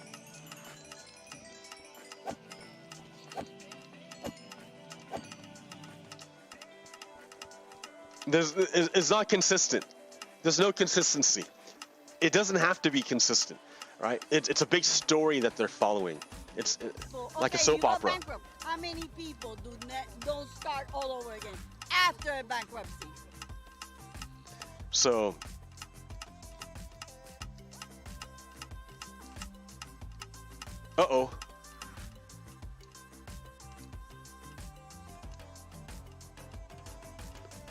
S1: It's not consistent. There's no consistency. It doesn't have to be consistent, right? It's a big story that they're following. It's
S3: So,
S1: like a
S3: okay,
S1: soap
S3: you go
S1: opera.
S3: bankrupt. How many people don't start all over again after a bankruptcy?
S1: So, uh-oh.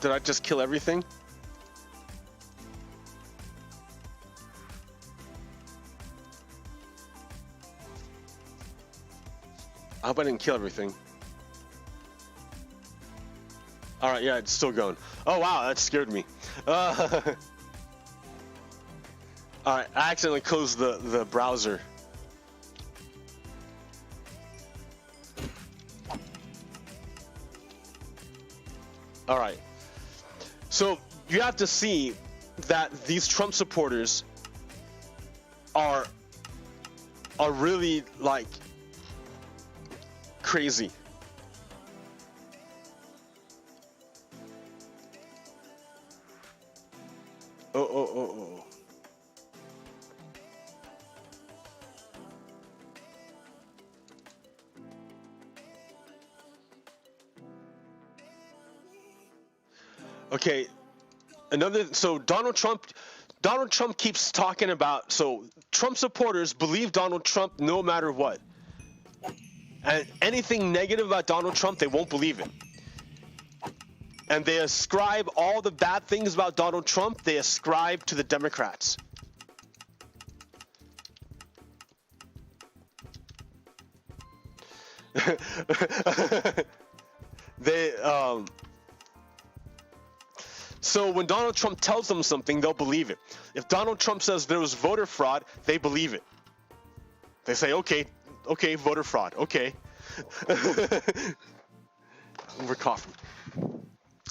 S1: Did I just kill everything? I hope I didn't kill everything. Alright, yeah, it's still going. Oh wow, that scared me. Alright, I accidentally closed the browser. Alright. So, you have to see that these Trump supporters are really, like, crazy. Oh. Okay, so Donald Trump keeps talking about, so Trump supporters believe Donald Trump no matter what. And anything negative about Donald Trump, they won't believe it. And they ascribe all the bad things about Donald Trump, they ascribe to the Democrats. So when Donald Trump tells them something, they'll believe it. If Donald Trump says there was voter fraud, they believe it. They say, okay, voter fraud, okay. More coffee.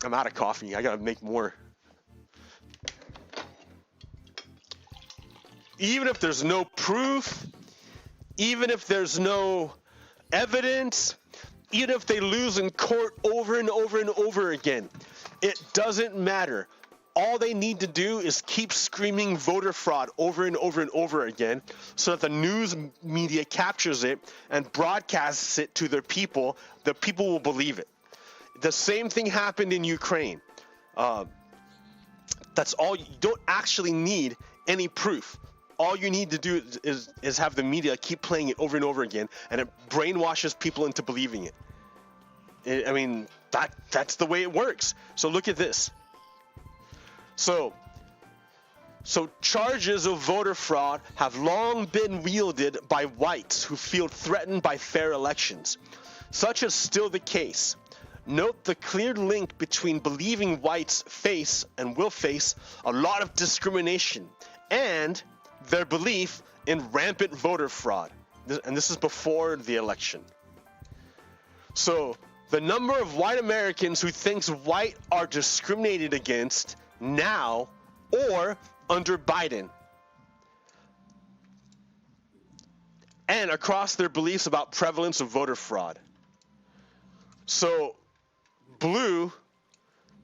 S1: I'm out of coffee. I gotta make more. Even if there's no proof, even if there's no evidence, even if they lose in court over and over and over again, it doesn't matter. All they need to do is keep screaming voter fraud over and over and over again so that the news media captures it and broadcasts it to their people. The people will believe it. The same thing happened in Ukraine. That's all. You don't actually need any proof. All you need to do is have the media keep playing it over and over again, and it brainwashes people into believing it. I mean, that's the way it works. So look at this. So charges of voter fraud have long been wielded by whites who feel threatened by fair elections. Such is still the case. Note the clear link between believing whites face and will face a lot of discrimination and their belief in rampant voter fraud. And this is before the election. So the number of white Americans who thinks white are discriminated against now or under Biden, and across their beliefs about prevalence of voter fraud. So blue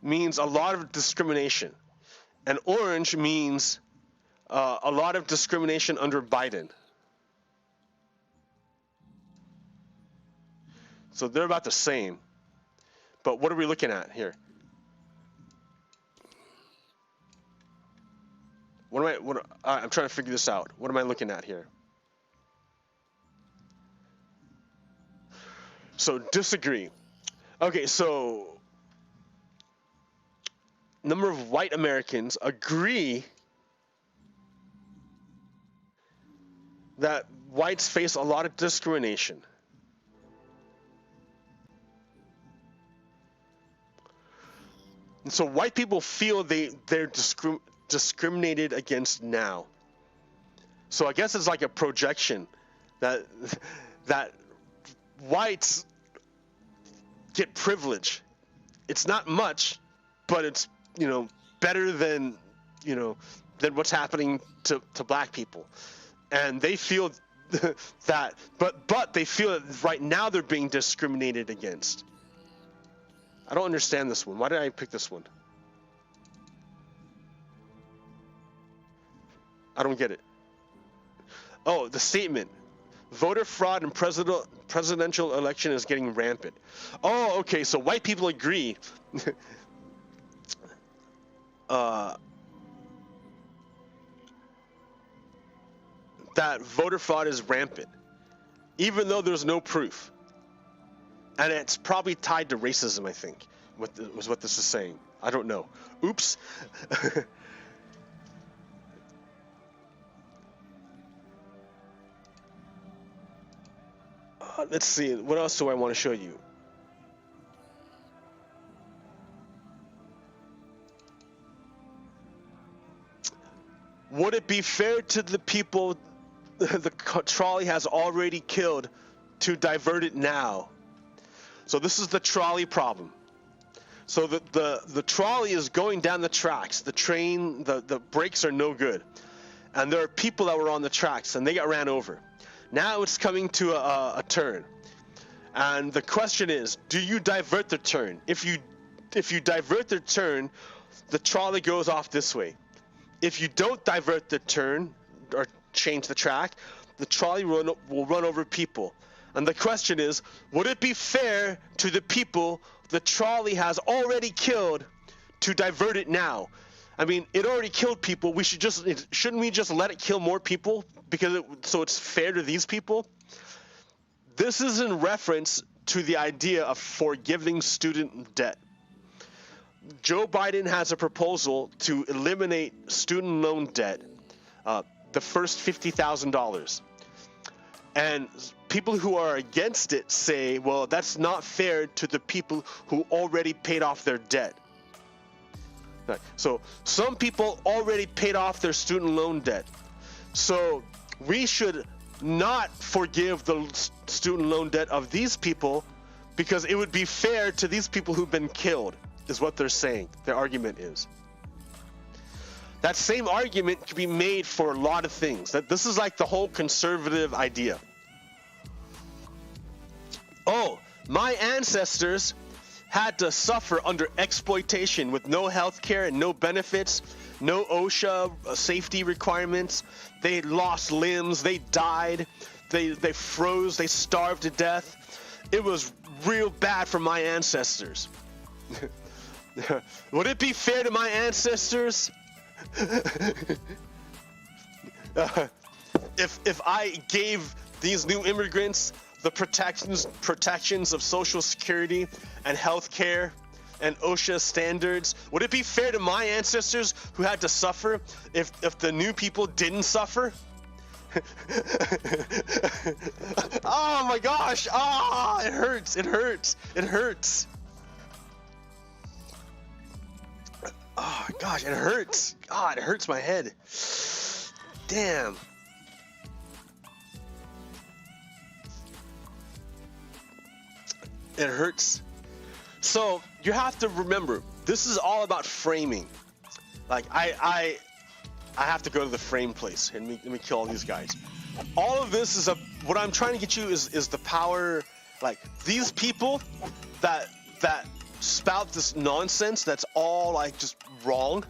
S1: means a lot of discrimination, and orange means a lot of discrimination under Biden. So they're about the same. But what are we looking at here? I'm trying to figure this out. What am I looking at here? So disagree. Okay, so number of white Americans agree that whites face a lot of discrimination. And so white people feel they're discriminated against now. So I guess it's like a projection that whites get privilege. It's not much, but it's, better than, than what's happening to black people. And they feel that, but they feel that right now they're being discriminated against. I don't understand this one. Why did I pick this one? I don't get it. Oh, the statement. Voter fraud in presidential election is getting rampant. Oh, okay, so white people agree that voter fraud is rampant, even though there's no proof. And it's probably tied to racism, I think, was what this is saying. I don't know. Oops. Let's see. What else do I want to show you? Would it be fair to the people the trolley has already killed to divert it now? So this is the trolley problem. So the trolley is going down the tracks. The train, the brakes are no good. And there are people that were on the tracks and they got ran over. Now it's coming to a turn. And the question is, do you divert the turn? If you divert the turn, the trolley goes off this way. If you don't divert the turn or change the track, the trolley will run over people. And the question is, would it be fair to the people the trolley has already killed to divert it now? I mean, it already killed people. Shouldn't we just let it kill more people so it's fair to these people? This is in reference to the idea of forgiving student debt. Joe Biden has a proposal to eliminate student loan debt, the first $50,000. And people who are against it say, well, that's not fair to the people who already paid off their debt. Right. So some people already paid off their student loan debt. So we should not forgive the student loan debt of these people because it would be fair to these people who've been killed, is what they're saying. Their argument is. That same argument can be made for a lot of things. That this is like the whole conservative idea. Oh, my ancestors had to suffer under exploitation with no health care and no benefits, no OSHA safety requirements. They lost limbs, they died, they froze, they starved to death. It was real bad for my ancestors. Would it be fair to my ancestors if I gave these new immigrants the protections of Social Security and health care and OSHA standards? Would it be fair to my ancestors who had to suffer if the new people didn't suffer? Oh my gosh! Ah, it hurts! It hurts! It hurts! Oh gosh, it hurts! God, it hurts my head. Damn. It hurts. So you have to remember, this is all about framing. Like I have to go to the frame place and let me kill all these guys. All of this is what I'm trying to get you is the power. Like these people that spout this nonsense that's all like just wrong.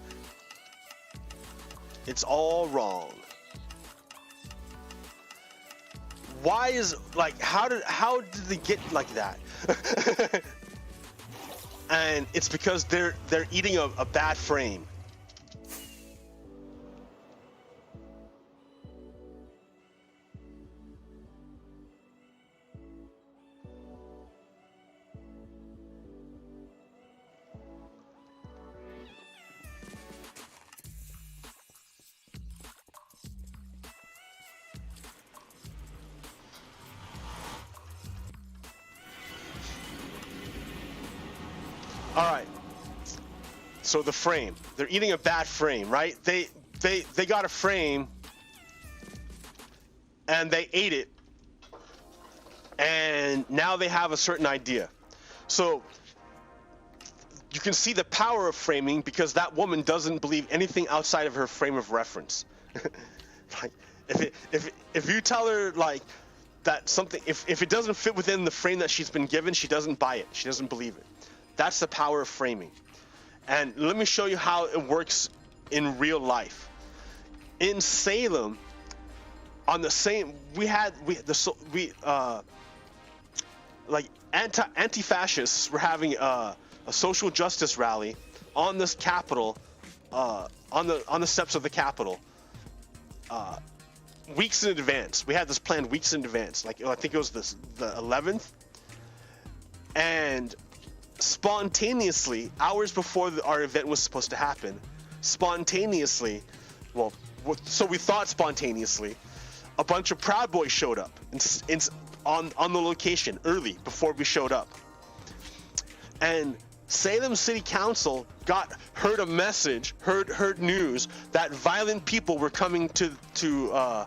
S1: It's all wrong. Why is like how did they get like that? And it's because they're eating a bad frame. All right. So the frame. They're eating a bad frame, right? They got a frame and they ate it. And now they have a certain idea. So you can see the power of framing because that woman doesn't believe anything outside of her frame of reference. Like if you tell her like that something if it doesn't fit within the frame that she's been given, she doesn't buy it. She doesn't believe it. That's the power of framing. And let me show you how it works in real life. In Salem, on the same, anti-fascists were having a social justice rally on this Capitol, on the steps of the Capitol, weeks in advance. We had this planned weeks in advance. Like I think it was the 11th, and spontaneously, hours before our event was supposed to happen, spontaneously, well, so we thought spontaneously, a bunch of Proud Boys showed up on the location early before we showed up. And Salem City Council heard a message, heard news that violent people were coming to the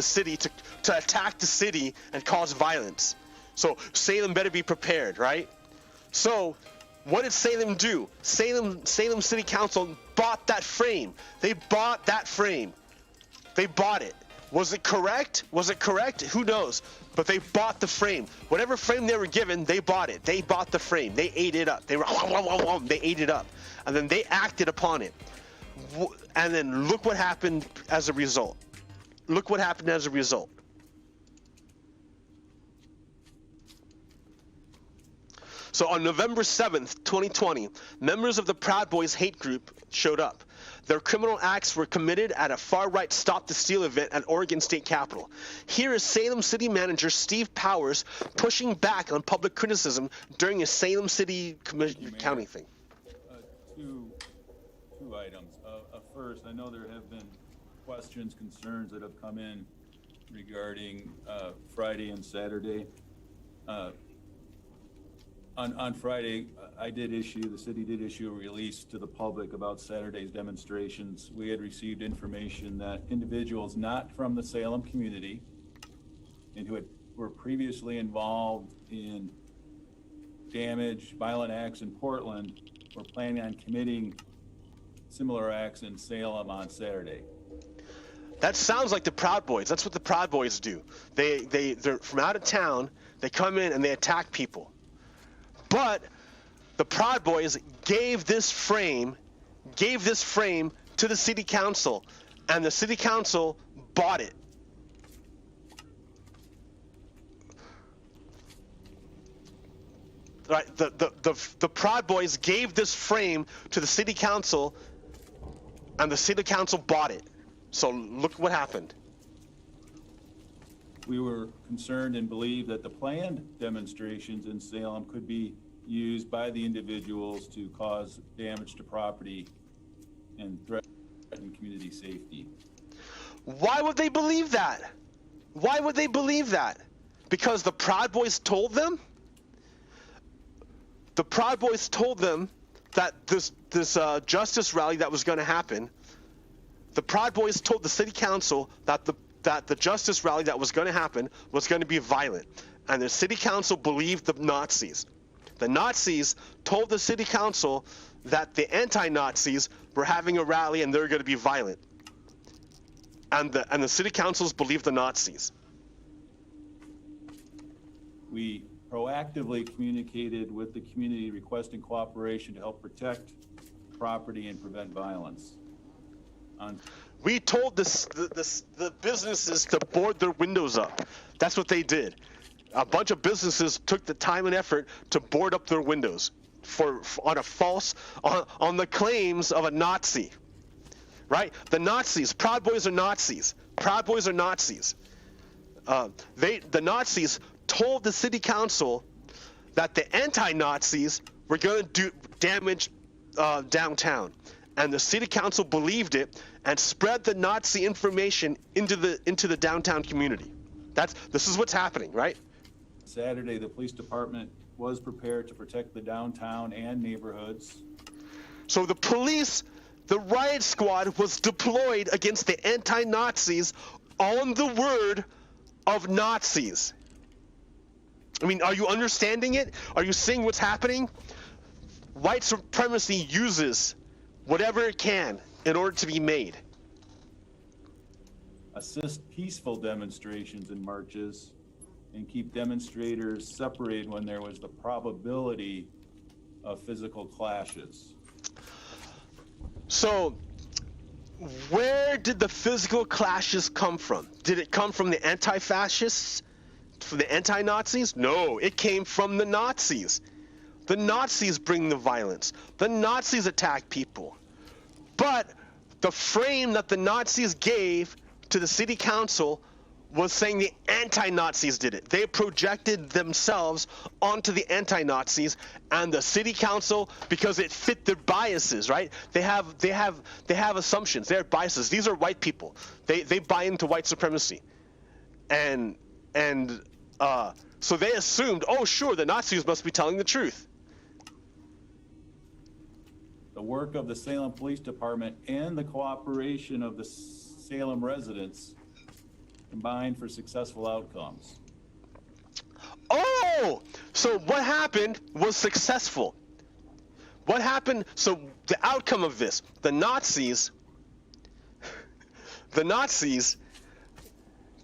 S1: city to attack the city and cause violence. So Salem better be prepared, right? So what did Salem do? Salem City Council bought that frame. They bought that frame. They bought it. Was it correct? Was it correct? Who knows? But they bought the frame. Whatever frame they were given, they bought it. They bought the frame. They ate it up. They ate it up. And then they acted upon it. And then look what happened as a result. Look what happened as a result. So on November 7th, 2020, members of the Proud Boys hate group showed up. Their criminal acts were committed at a far-right Stop the Steal event at Oregon State Capitol. Here is Salem City Manager Steve Powers pushing back on public criticism during a Salem City County thing.
S5: Two items. First, I know there have been questions, concerns that have come in regarding Friday and Saturday. On Friday, the city did issue a release to the public about Saturday's demonstrations. We had received information that individuals not from the Salem community and who were previously involved in damage, violent acts in Portland were planning on committing similar acts in Salem on Saturday.
S1: That sounds like the Proud Boys. That's what the Proud Boys do. They're from out of town. They come in and they attack people. But the Proud Boys gave this frame to the city council, and the city council bought it. Right, the Proud Boys gave this frame to the city council, and the city council bought it. So look what happened.
S5: We were concerned and believed that the planned demonstrations in Salem could be used by the individuals to cause damage to property and threaten community safety.
S1: Why would they believe that? Why would they believe that? Because the Proud Boys told them? The Proud Boys told them that this justice rally that was going to happen, the Proud Boys told the city council that the justice rally that was going to happen was going to be violent. and the city council believed the Nazis. The Nazis told the city council that the anti-Nazis were having a rally and they're going to be violent. And the city councils believed the Nazis.
S5: We proactively communicated with the community requesting cooperation to help protect property and prevent violence.
S1: We told the businesses to board their windows up. That's what they did. A bunch of businesses took the time and effort to board up their windows on the claims of a Nazi, right? The Nazis, Proud Boys are Nazis. Proud Boys are Nazis. The Nazis told the city council that the anti-Nazis were going to do damage downtown, and the city council believed it and spread the Nazi information into the downtown community. This is what's happening, right?
S5: Saturday, the police department was prepared to protect the downtown and neighborhoods.
S1: So the police, the riot squad, was deployed against the anti-Nazis on the word of Nazis. I mean, are you understanding it? Are you seeing what's happening? White supremacy uses whatever it can in order to be made.
S5: Assist peaceful demonstrations and marches, and keep demonstrators separated when there was the probability of physical clashes.
S1: So, where did the physical clashes come from? Did it come from the anti-fascists? From the anti-Nazis? No, it came from the Nazis. The Nazis bring the violence. The Nazis attack people. But the frame that the Nazis gave to the city council was saying the anti-Nazis did it. They projected themselves onto the anti-Nazis, and the city council, because it fit their biases, right? They have assumptions. They have biases. These are white people. They buy into white supremacy, and so they assumed, oh sure, the Nazis must be telling the truth.
S5: The work of the Salem Police Department and the cooperation of the Salem residents combined for successful outcomes.
S1: Oh, so what happened was successful. What happened? So the outcome of this, the Nazis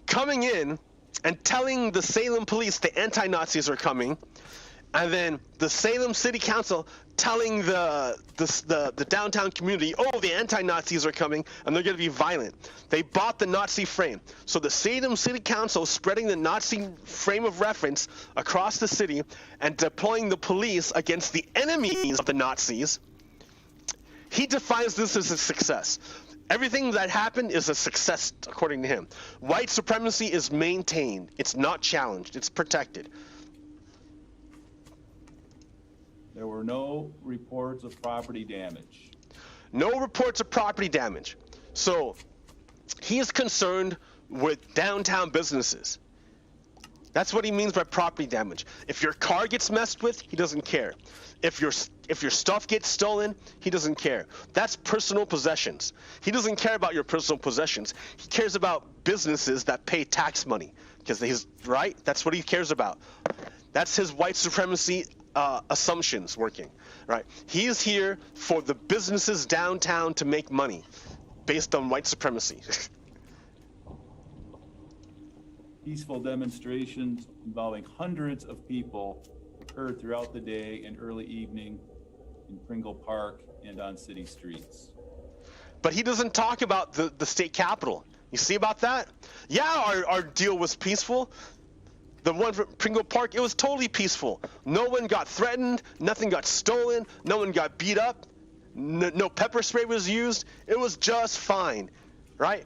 S1: coming in and telling the Salem police the anti-Nazis are coming, and then the Salem City Council telling the downtown community, oh, the anti-Nazis are coming and they're going to be violent. They bought the Nazi frame. So the Salem City Council spreading the Nazi frame of reference across the city and deploying the police against the enemies of the Nazis. He defines this as a success. Everything that happened is a success, according to him. White supremacy is maintained. It's not challenged. It's protected.
S5: There were no reports of property damage.
S1: No reports of property damage. So he is concerned with downtown businesses. That's what he means by property damage. If your car gets messed with, he doesn't care. If your stuff gets stolen, he doesn't care. That's personal possessions. He doesn't care about your personal possessions. He cares about businesses that pay tax money, because he's right. That's what he cares about. That's his white supremacy assumptions working, right? He is here for the businesses downtown to make money based on white supremacy.
S5: Peaceful demonstrations involving hundreds of people occurred throughout the day and early evening in Pringle Park and on city streets.
S1: But he doesn't talk about the state capitol. You see about that? Yeah, our deal was peaceful. The one from Pringle Park, it was totally peaceful. No one got threatened, nothing got stolen, no one got beat up, no pepper spray was used. It was just fine, right?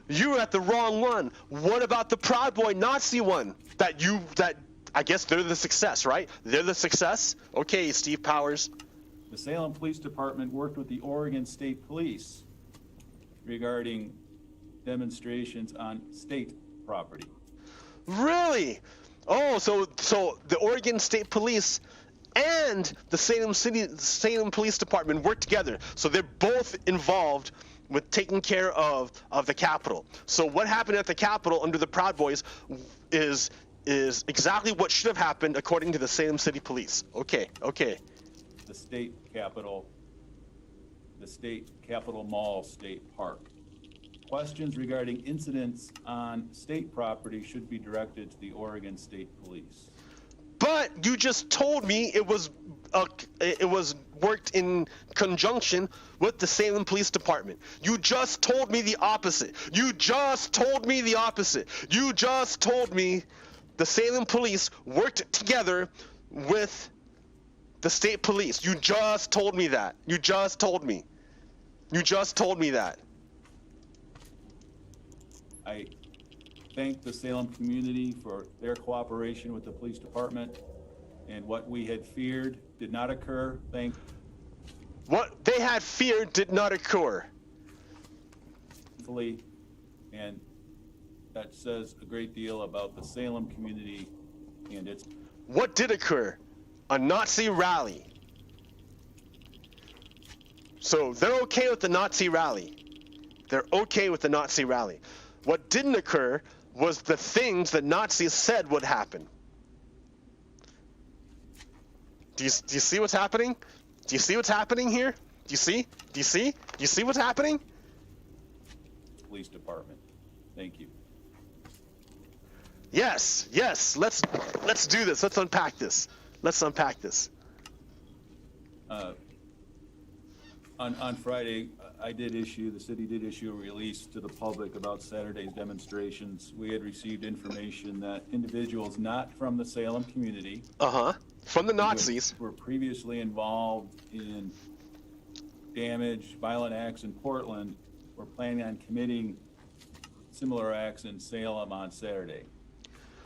S1: You were at the wrong one. What about the Proud Boy Nazi one? That I guess they're the success, right? They're the success? Okay, Steve Powers.
S5: The Salem Police Department worked with the Oregon State Police regarding demonstrations on state property.
S1: Really? Oh, so the Oregon State Police and the Salem Police Department work together. So they're both involved with taking care of the Capitol. So what happened at the Capitol under the Proud Boys is is exactly what should have happened according to the Salem City Police. Okay.
S5: The state capitol mall state park. Questions regarding incidents on state property should be directed to the Oregon State Police.
S1: But you just told me it was worked in conjunction with the Salem Police Department. You just told me the opposite. You just told me the Salem Police worked together with the state police. You just told me that. You just told me that.
S5: I thank the Salem community for their cooperation with the police department, and what we had feared did not occur.
S1: What they had feared did not occur.
S5: Thankfully, and that says a great deal about the Salem community and its.
S1: What did occur? A Nazi rally. So they're okay with the Nazi rally. What didn't occur was the things that Nazis said would happen. Do you see what's happening? Do you see what's happening here? Do you see what's happening?
S5: Police department. Thank you.
S1: Yes. Let's do this. Let's unpack this.
S5: On Friday, the city did issue a release to the public about Saturday's demonstrations. We had received information that individuals not from the Salem community.
S1: From the Nazis.
S5: Were previously involved in violent acts in Portland, were planning on committing similar acts in Salem on Saturday.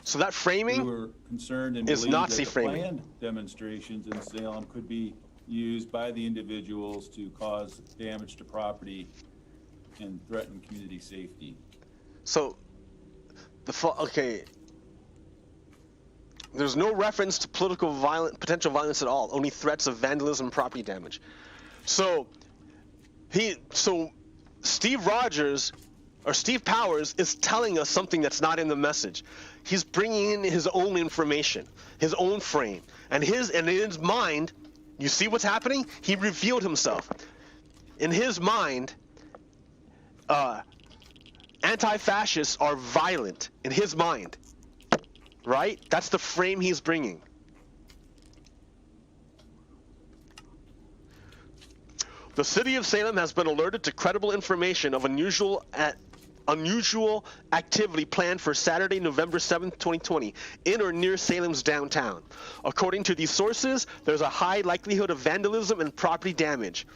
S1: So that framing
S5: we were concerned and
S1: is
S5: believed
S1: Nazi
S5: that the
S1: framing.
S5: planned demonstrations in Salem could be used by the individuals to cause damage to property and threaten community safety.
S1: So, there's no reference to potential violence at all. Only threats of vandalism and property damage. So Steve Powers is telling us something that's not in the message. He's bringing in his own information, his own frame, and in his mind. You see what's happening? He revealed himself. In his mind, anti-fascists are violent. In his mind. Right? That's the frame he's bringing. The city of Salem has been alerted to credible information of unusual activity planned for Saturday, November 7th, 2020, in or near Salem's downtown. According to these sources, there's a high likelihood of vandalism and property damage.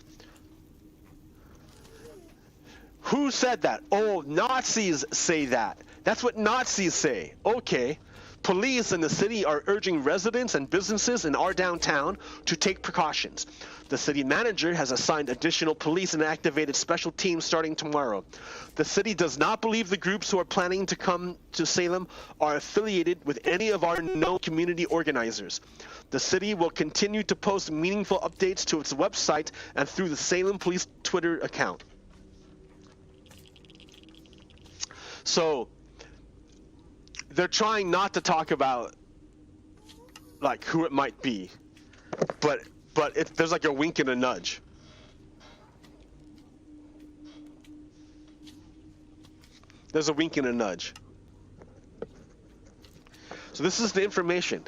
S1: Who said that? Oh, Nazis say that. That's what Nazis say. Okay. Police in the city are urging residents and businesses in our downtown to take precautions. The city manager has assigned additional police and activated special teams starting tomorrow. The city does not believe the groups who are planning to come to Salem are affiliated with any of our known community organizers. The city will continue to post meaningful updates to its website and through the Salem Police Twitter account. So, they're trying not to talk about like who it might be, but there's like a wink and a nudge. There's a wink and a nudge. So this is the information.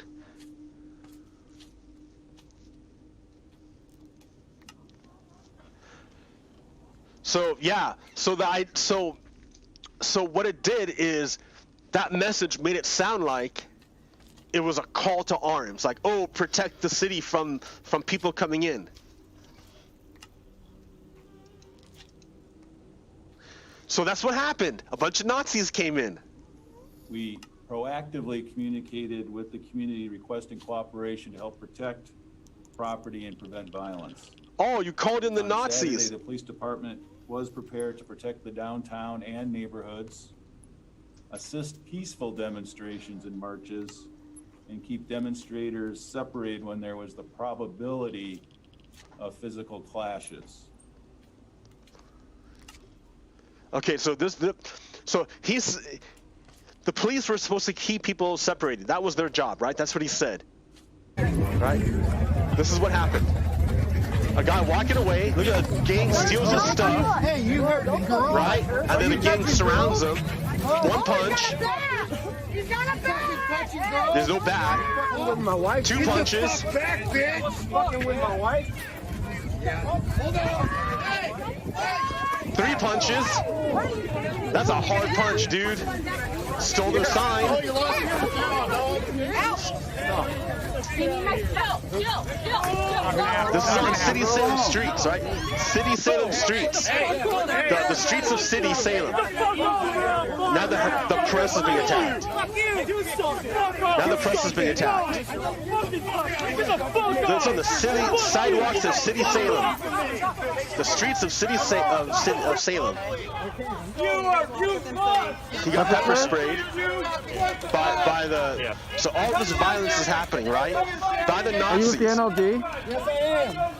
S1: So yeah, so what it did is that message made it sound like it was a call to arms, like, oh, protect the city from people coming in. So that's what happened. A bunch of Nazis came in.
S5: We proactively communicated with the community requesting cooperation to help protect property and prevent violence.
S1: Oh, you called in the
S5: On
S1: Nazis.
S5: Saturday, the police department was prepared to protect the downtown and neighborhoods, assist peaceful demonstrations and marches, and keep demonstrators separated when there was the probability of physical clashes.
S1: Okay, so The police were supposed to keep people separated. That was their job, right? That's what he said. Right? This is what happened. A guy walking away, look at the gang steals his stuff,
S6: Hey, you heard me, girl.
S1: right? And then the gang surrounds him. One punch. There's no bat.
S6: With my wife.
S1: Two punches.
S6: Back, bitch. Fucking with my wife. Hold on.
S1: 3 punches. That's a hard punch, dude. Stole their sign.
S6: Oh, you lost your
S1: This is on City Salem streets, right? City Salem streets. The streets of City Salem. Now the press is being attacked. Now the press is being attacked. That's on the city sidewalks of City Salem. The streets of Salem. He got pepper sprayed by the. So all this violence is happening, right? By the Nazis.
S6: Are you with the NLD? Yes, I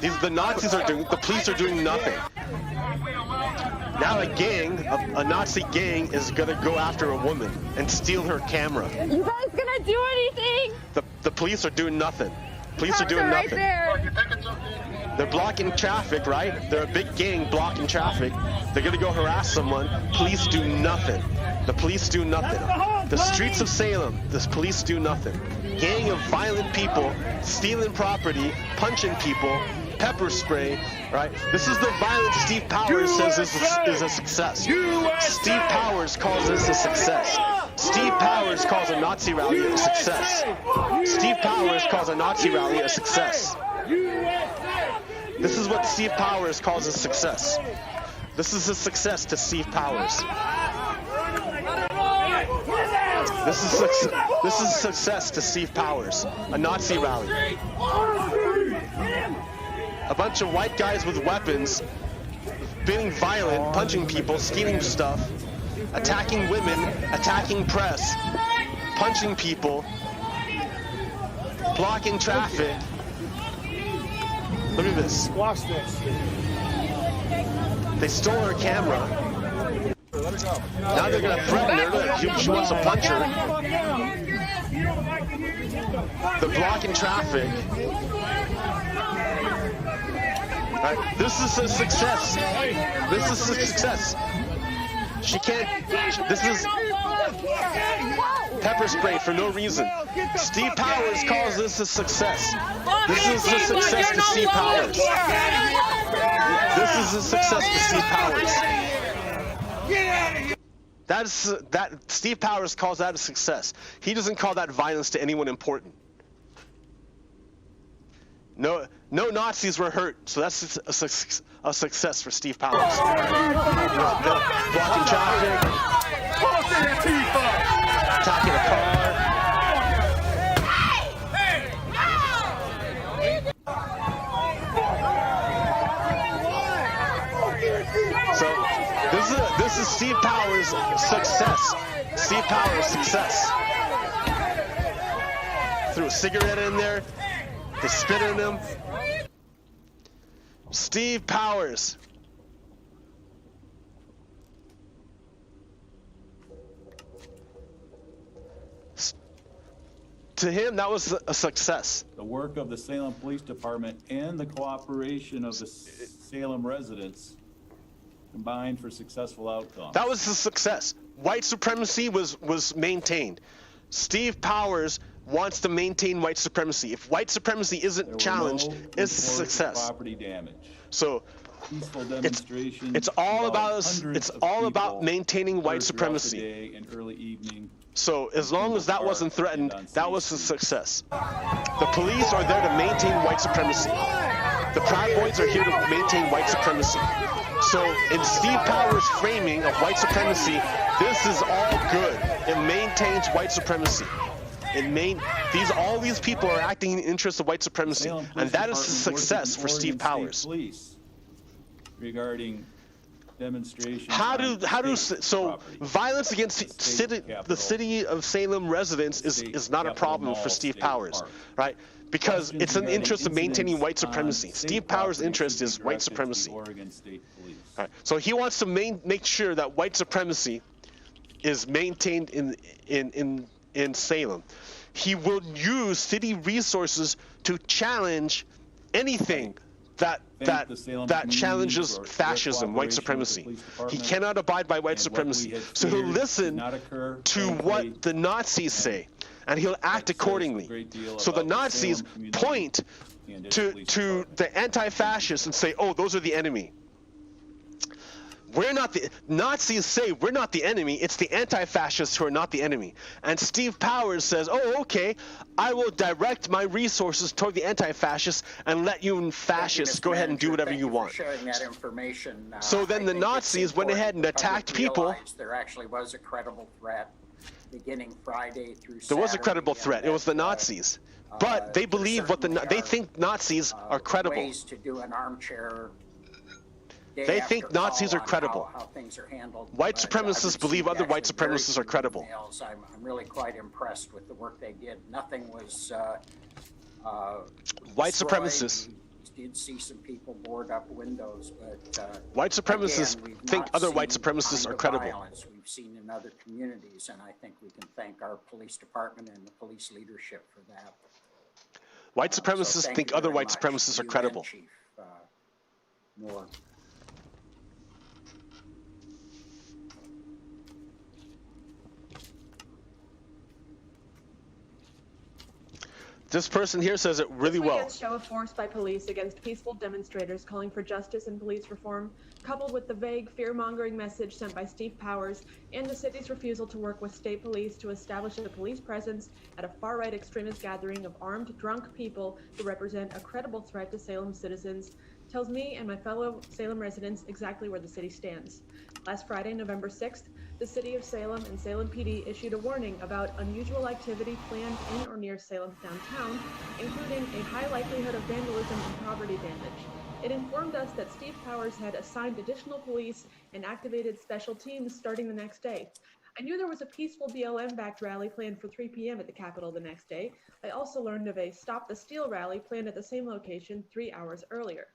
S6: am.
S1: The Nazis are doing. The police are doing nothing. Now a gang, a Nazi gang, is gonna go after a woman and steal her camera.
S7: You guys gonna do anything?
S1: The police are doing nothing. Police are doing
S7: Right
S1: nothing.
S7: there.
S1: They're blocking traffic, right? They're a big gang blocking traffic. They're gonna go harass someone. Police do nothing. The police do nothing. The streets of Salem, the police do nothing. Gang of violent people, stealing property, punching people, pepper spray, right? This is the violence Steve Powers says is a success. Steve Powers calls this a success. Steve Powers calls a Nazi rally a success. Steve Powers calls a Nazi rally a success. This is what Steve Powers calls a success. This is a success to Steve Powers. This is success to Steve Powers. A Nazi rally. A bunch of white guys with weapons, being violent, punching people, stealing stuff, attacking women, attacking press, punching people, blocking traffic. Look at this.
S6: Watch this.
S1: They stole her camera. Now they're gonna threaten her. Look, she wants to punch her. They're blocking traffic. Right. This is a success. This is a success. She can't. This is pepper spray for no reason. Steve Powers calls this a success. This is a success to Steve Powers. This is a success to Steve Powers. That Steve Powers calls that a success. He doesn't call that violence to anyone important. No Nazis were hurt, so that's a success for Steve Powers. Blocking traffic, attacking a car. So this is Steve Powers' success. Steve Powers' success. Threw a cigarette in there. They spit in him. Steve Powers. To him, that was a success.
S5: The work of the Salem Police Department and the cooperation of the Salem residents combined for successful outcomes.
S1: That was a success. White supremacy was maintained. Steve Powers wants to maintain white supremacy. If white supremacy isn't challenged, it's a success.
S5: Property damage.
S1: So
S5: Peaceful demonstrations.
S1: it's all about maintaining white supremacy.
S5: Day and early evening.
S1: So as long as that wasn't threatened, that was a success. The police are there to maintain white supremacy. The Proud Boys are here to maintain white supremacy. So in Steve Powers' framing of white supremacy, this is all good. It maintains white supremacy. All these people are acting in the interest of white supremacy, and that is a success for Steve Powers.
S5: Regarding demonstrations.
S1: So violence against the city of Salem residents is not a problem for Steve Powers, right? Because it's in the interest of maintaining white supremacy. Steve Powers' interest is white supremacy. Right. So he wants to make sure that white supremacy is maintained in Salem. He will use city resources to challenge anything that challenges fascism, white supremacy. He cannot abide by white supremacy. So he'll listen to what the Nazis say, and he'll act accordingly. So the Nazis point to the anti-fascists and say, oh, those are the enemy. We're not the Nazis say we're not the enemy. It's the anti-fascists who are not the enemy. And Steve Powers says, "Oh, okay, I will direct my resources toward the anti-fascists and let you fascists go ahead and do whatever you want."
S8: Sharing that information.
S1: So then the Nazis went ahead and attacked people.
S8: There actually was a credible threat beginning Friday through Saturday.
S1: There was a credible threat. It was the Nazis, but they believe they think Nazis are credible.
S8: Ways to do an armchair.
S1: They think Nazis are credible.
S8: How things are handled.
S1: White supremacists believe other white supremacists are credible.
S8: I'm really quite impressed with the work they did. Nothing was
S1: white
S8: destroyed.
S1: supremacists.
S8: We did see some people board up windows, but
S1: white supremacists think other white supremacists are credible.
S8: Violence we've seen in other communities, and I think we can thank our police department and the police leadership for that.
S1: White supremacists think other white supremacists are credible.
S8: Chief Moore.
S1: This person here says it really well.
S9: This show of force by police against peaceful demonstrators calling for justice and police reform, coupled with the vague, fear-mongering message sent by Steve Powers and the city's refusal to work with state police to establish a police presence at a far-right extremist gathering of armed, drunk people who represent a credible threat to Salem citizens, tells me and my fellow Salem residents exactly where the city stands. Last Friday, November 6th, the city of Salem and Salem PD issued a warning about unusual activity planned in or near Salem's downtown, including a high likelihood of vandalism and property damage. It informed us that Steve Powers had assigned additional police and activated special teams starting the next day. I knew there was a peaceful BLM-backed rally planned for 3 p.m. at the Capitol the next day. I also learned of a Stop the Steal rally planned at the same location 3 hours earlier.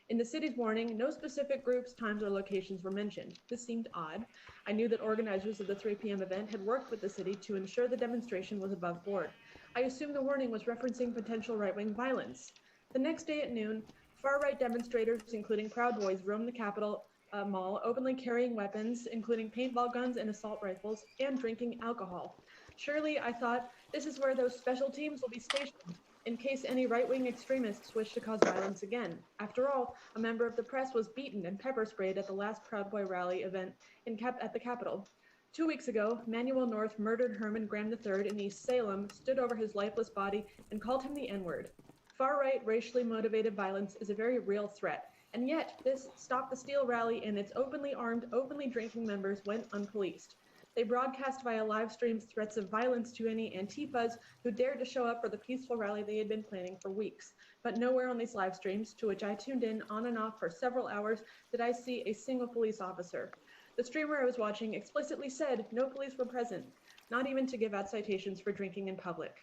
S9: In the city's warning, no specific groups, times, or locations were mentioned. This seemed odd. I knew that organizers of the 3 p.m. event had worked with the city to ensure the demonstration was above board. I assumed the warning was referencing potential right-wing violence. The next day at noon, far-right demonstrators, including Proud Boys, roamed the Capitol Mall, openly carrying weapons, including paintball guns and assault rifles, and drinking alcohol. Surely, I thought, this is where those special teams will be stationed, in case any right-wing extremists wish to cause violence again. After all, a member of the press was beaten and pepper-sprayed at the last Proud Boy rally event at the Capitol. 2 weeks ago, Manuel North murdered Herman Graham III in East Salem, stood over his lifeless body, and called him the N-word. Far-right, racially motivated violence is a very real threat, and yet this Stop the Steal rally and its openly armed, openly drinking members went unpoliced. They broadcast via live streams threats of violence to any Antifas who dared to show up for the peaceful rally they had been planning for weeks. But nowhere on these live streams, to which I tuned in on and off for several hours, did I see a single police officer. The streamer I was watching explicitly said no police were present, not even to give out citations for drinking in public.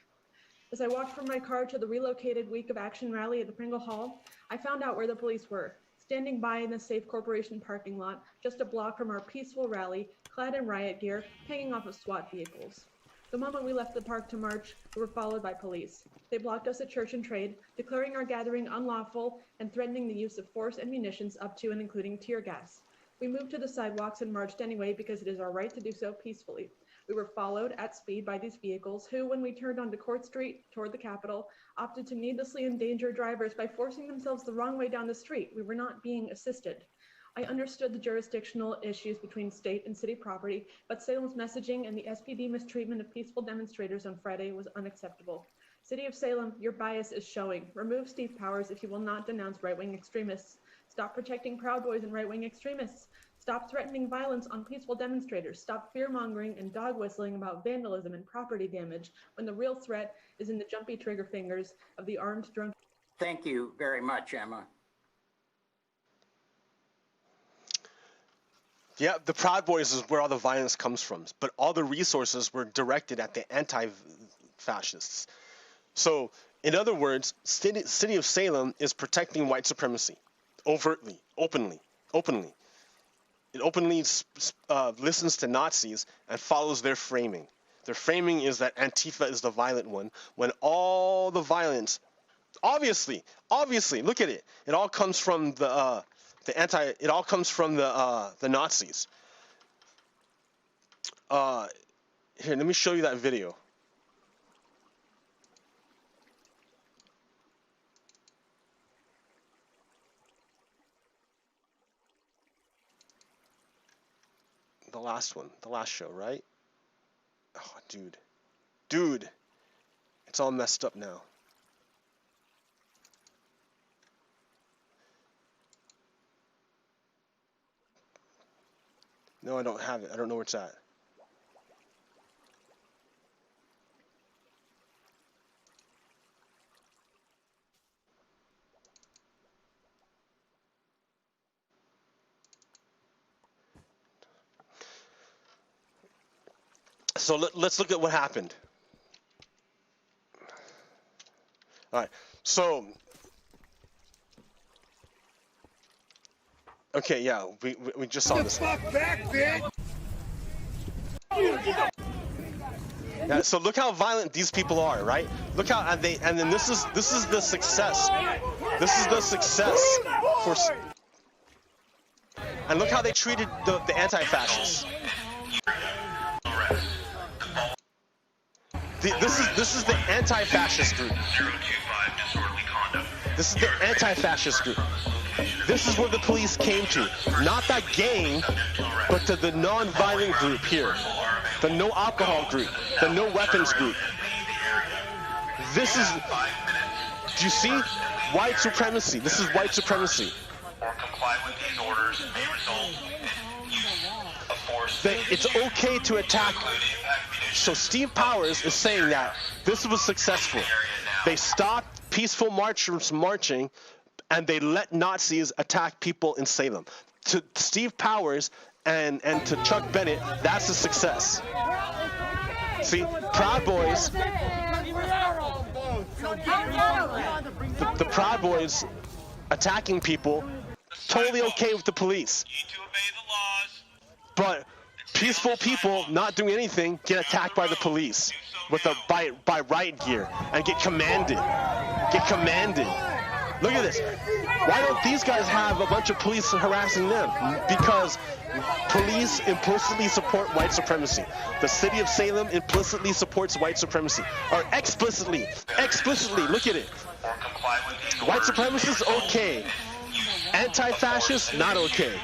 S9: As I walked from my car to the relocated Week of Action rally at the Pringle Hall, I found out where the police were, standing by in the Safe Corporation parking lot, just a block from our peaceful rally, clad in riot gear, hanging off of SWAT vehicles. The moment we left the park to march, we were followed by police. They blocked us at Church and Trade, declaring our gathering unlawful and threatening the use of force and munitions up to and including tear gas. We moved to the sidewalks and marched anyway because it is our right to do so peacefully. We were followed at speed by these vehicles who, when we turned onto Court Street toward the Capitol, opted to needlessly endanger drivers by forcing themselves the wrong way down the street. We were not being assisted. I understood the jurisdictional issues between state and city property, but Salem's messaging and the SPD mistreatment of peaceful demonstrators on Friday was unacceptable. City of Salem, your bias is showing. Remove Steve Powers if you will not denounce right-wing extremists. Stop protecting Proud Boys and right-wing extremists. Stop threatening violence on peaceful demonstrators. Stop fear-mongering and dog-whistling about vandalism and property damage when the real threat is in the jumpy trigger fingers of the armed drunk.
S8: Thank you very much, Emma.
S1: Yeah, the Proud Boys is where all the violence comes from, but all the resources were directed at the anti-fascists. So, in other words, City of Salem is protecting white supremacy, overtly, openly. it openly listens to Nazis and follows their framing. Their framing is that Antifa is the violent one, when all the violence, obviously, look at it. It all comes from the Nazis. Here, let me show you that video. The last one, the last show, right? Oh, dude, it's all messed up now. No, I don't have it. I don't know where it's at. So let's look at what happened. All right. So, okay, yeah, we just saw this.
S6: Fuck back, bitch!
S1: Yeah, so look how violent these people are, right? Look how and then this is the success. This is the success for. And look how they treated the anti-fascists. This is the anti-fascist group. This is the anti-fascist group. This is where the police came to. Not that gang, but to the non-violent group here. The no alcohol group. The no weapons group. This is... Do you see? White supremacy. This is white supremacy.
S10: Or comply with these orders may result in use of force.
S1: It's okay to attack. So Steve Powers is saying that this was successful. They stopped peaceful marchers marching, and they let Nazis attack people in Salem. To Steve Powers and to Chuck Bennett, that's a success. See, Proud Boys, the Proud Boys attacking people, totally okay with the police. But peaceful people not doing anything get attacked by the police with by riot gear and get commanded. Look at this. Why don't these guys have a bunch of police harassing them? Because police implicitly support white supremacy. The city of Salem implicitly supports white supremacy. Or explicitly. Look at it. White supremacists, okay. Anti-fascists, not okay.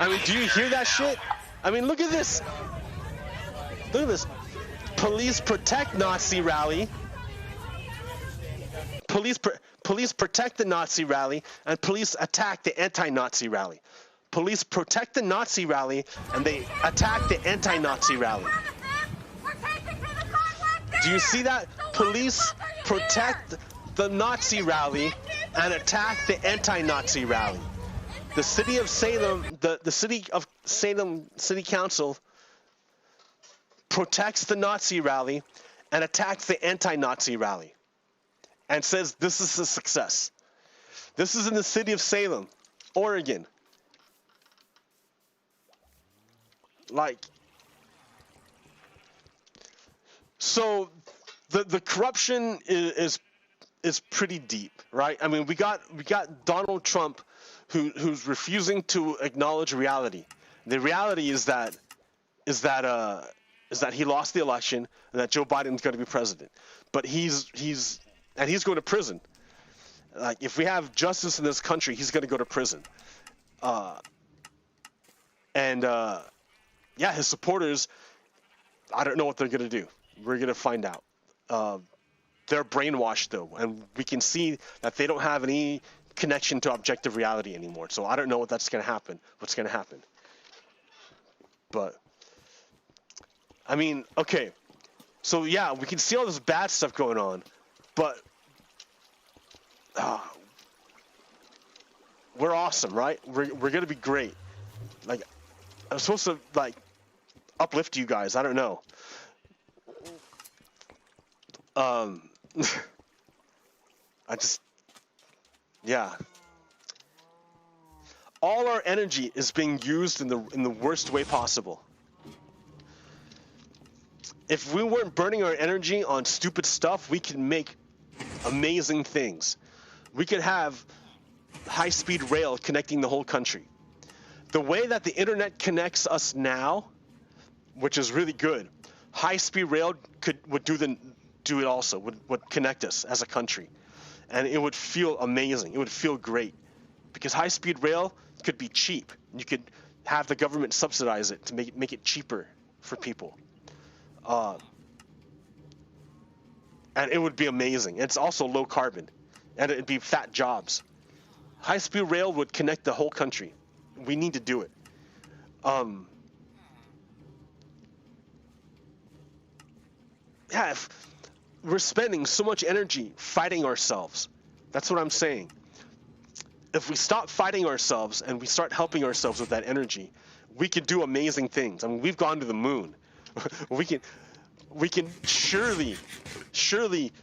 S1: I mean, do you hear that shit? I mean, look at this. Look at this. Police protect Nazi rally. Police protect the Nazi rally, and police attack the anti-Nazi rally. Police protect the Nazi rally, and they attack the anti-Nazi rally. Do you see that? Police protect the Nazi rally and attack the anti-Nazi rally. The city of Salem, the city of Salem City Council protects the Nazi rally and attacks the anti-Nazi rally and says this is a success. This is in the city of Salem, Oregon. Like, so the corruption is pretty deep, right? I mean, we got Donald Trump who's refusing to acknowledge reality. The reality is that he lost the election and that Joe Biden's going to be president. But he's going to prison. Like, if we have justice in this country, he's going to go to prison. Yeah, his supporters, I don't know what they're going to do. We're going to find out. They're brainwashed, though, and we can see that they don't have any connection to objective reality anymore. So I don't know what's going to happen. But, I mean, okay. So, yeah, we can see all this bad stuff going on, but we're awesome, right? We're going to be great. Like, I'm supposed to, like, uplift you guys. I don't know. I just, yeah. all our energy is being used in the worst way possible. If we weren't burning our energy on stupid stuff, we could make amazing things. We could have high-speed rail connecting the whole country. The way that the internet connects us now, which is really good, high-speed rail would do it also, would connect us as a country. And it would feel amazing. It would feel great. Because high-speed rail could be cheap. You could have the government subsidize it to make it cheaper for people. And it would be amazing. It's also low carbon. And it'd be fat jobs. High-speed rail would connect the whole country. We need to do it. Yeah, if we're spending so much energy fighting ourselves. That's what I'm saying. If we stop fighting ourselves and we start helping ourselves with that energy, we can do amazing things. I mean, we've gone to the moon. we can surely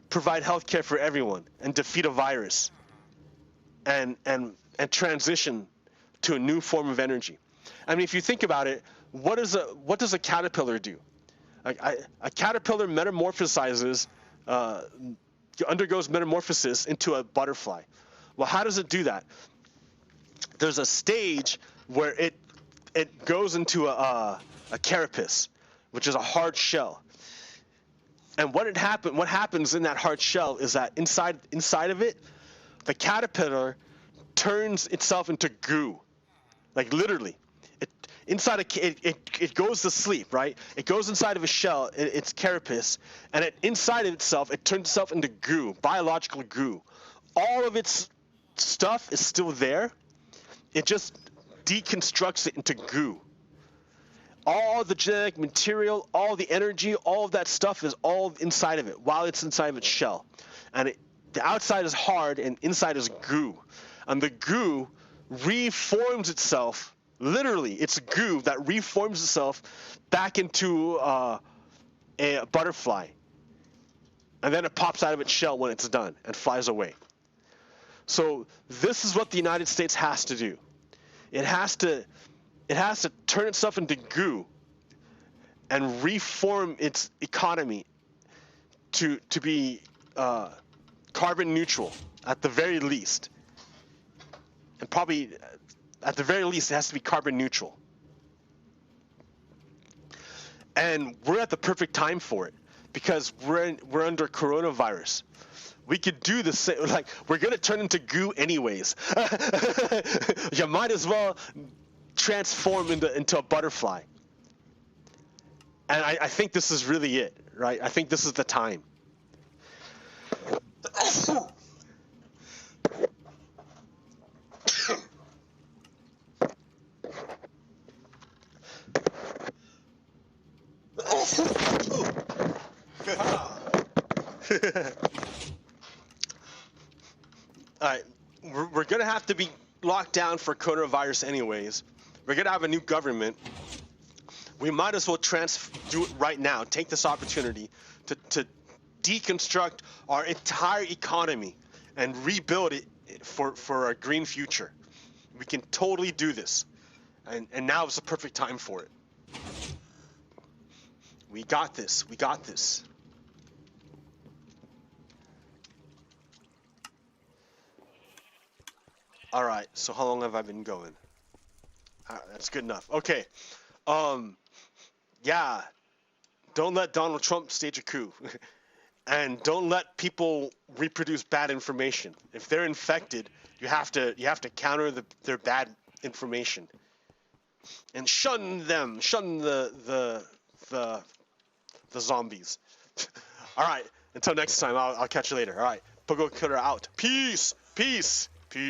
S1: provide healthcare for everyone and defeat a virus and transition to a new form of energy. I mean, if you think about it, what does a caterpillar do? A caterpillar metamorphosizes, undergoes metamorphosis into a butterfly. Well, how does it do that? There's a stage where it goes into a carapace, which is a hard shell. And what happens in that hard shell is that inside of it, the caterpillar turns itself into goo, like literally. It goes to sleep, right? It goes inside of a shell, its carapace, and inside of itself, it turns itself into goo, biological goo. All of its stuff is still there. It just deconstructs it into goo. All the genetic material, all the energy, all of that stuff is all inside of it while it's inside of its shell. And the outside is hard and inside is goo. And the goo reforms itself. Literally, it's goo that reforms itself back into a butterfly. And then it pops out of its shell when it's done and flies away. So this is what the United States has to do. It has to turn itself into goo and reform its economy to be carbon neutral at the very least. And probably at the very least, it has to be carbon neutral. And we're at the perfect time for it because we're under coronavirus. We could do the same. Like, we're going to turn into goo anyways. You might as well transform into a butterfly. And I think this is really it, right? I think this is the time. All right, we're going to have to be locked down for coronavirus anyways. We're going to have a new government. We might as well do it right now. Take this opportunity to deconstruct our entire economy and rebuild it for a green future. We can totally do this. And now is the perfect time for it. We got this. We got this. All right. So how long have I been going? That's good enough. Okay. Yeah. Don't let Donald Trump stage a coup. And don't let people reproduce bad information. If they're infected, you have to counter their bad information. And shun them. Shun the zombies. All right. Until next time, I'll catch you later. All right. Pogokero out. Peace. Peace.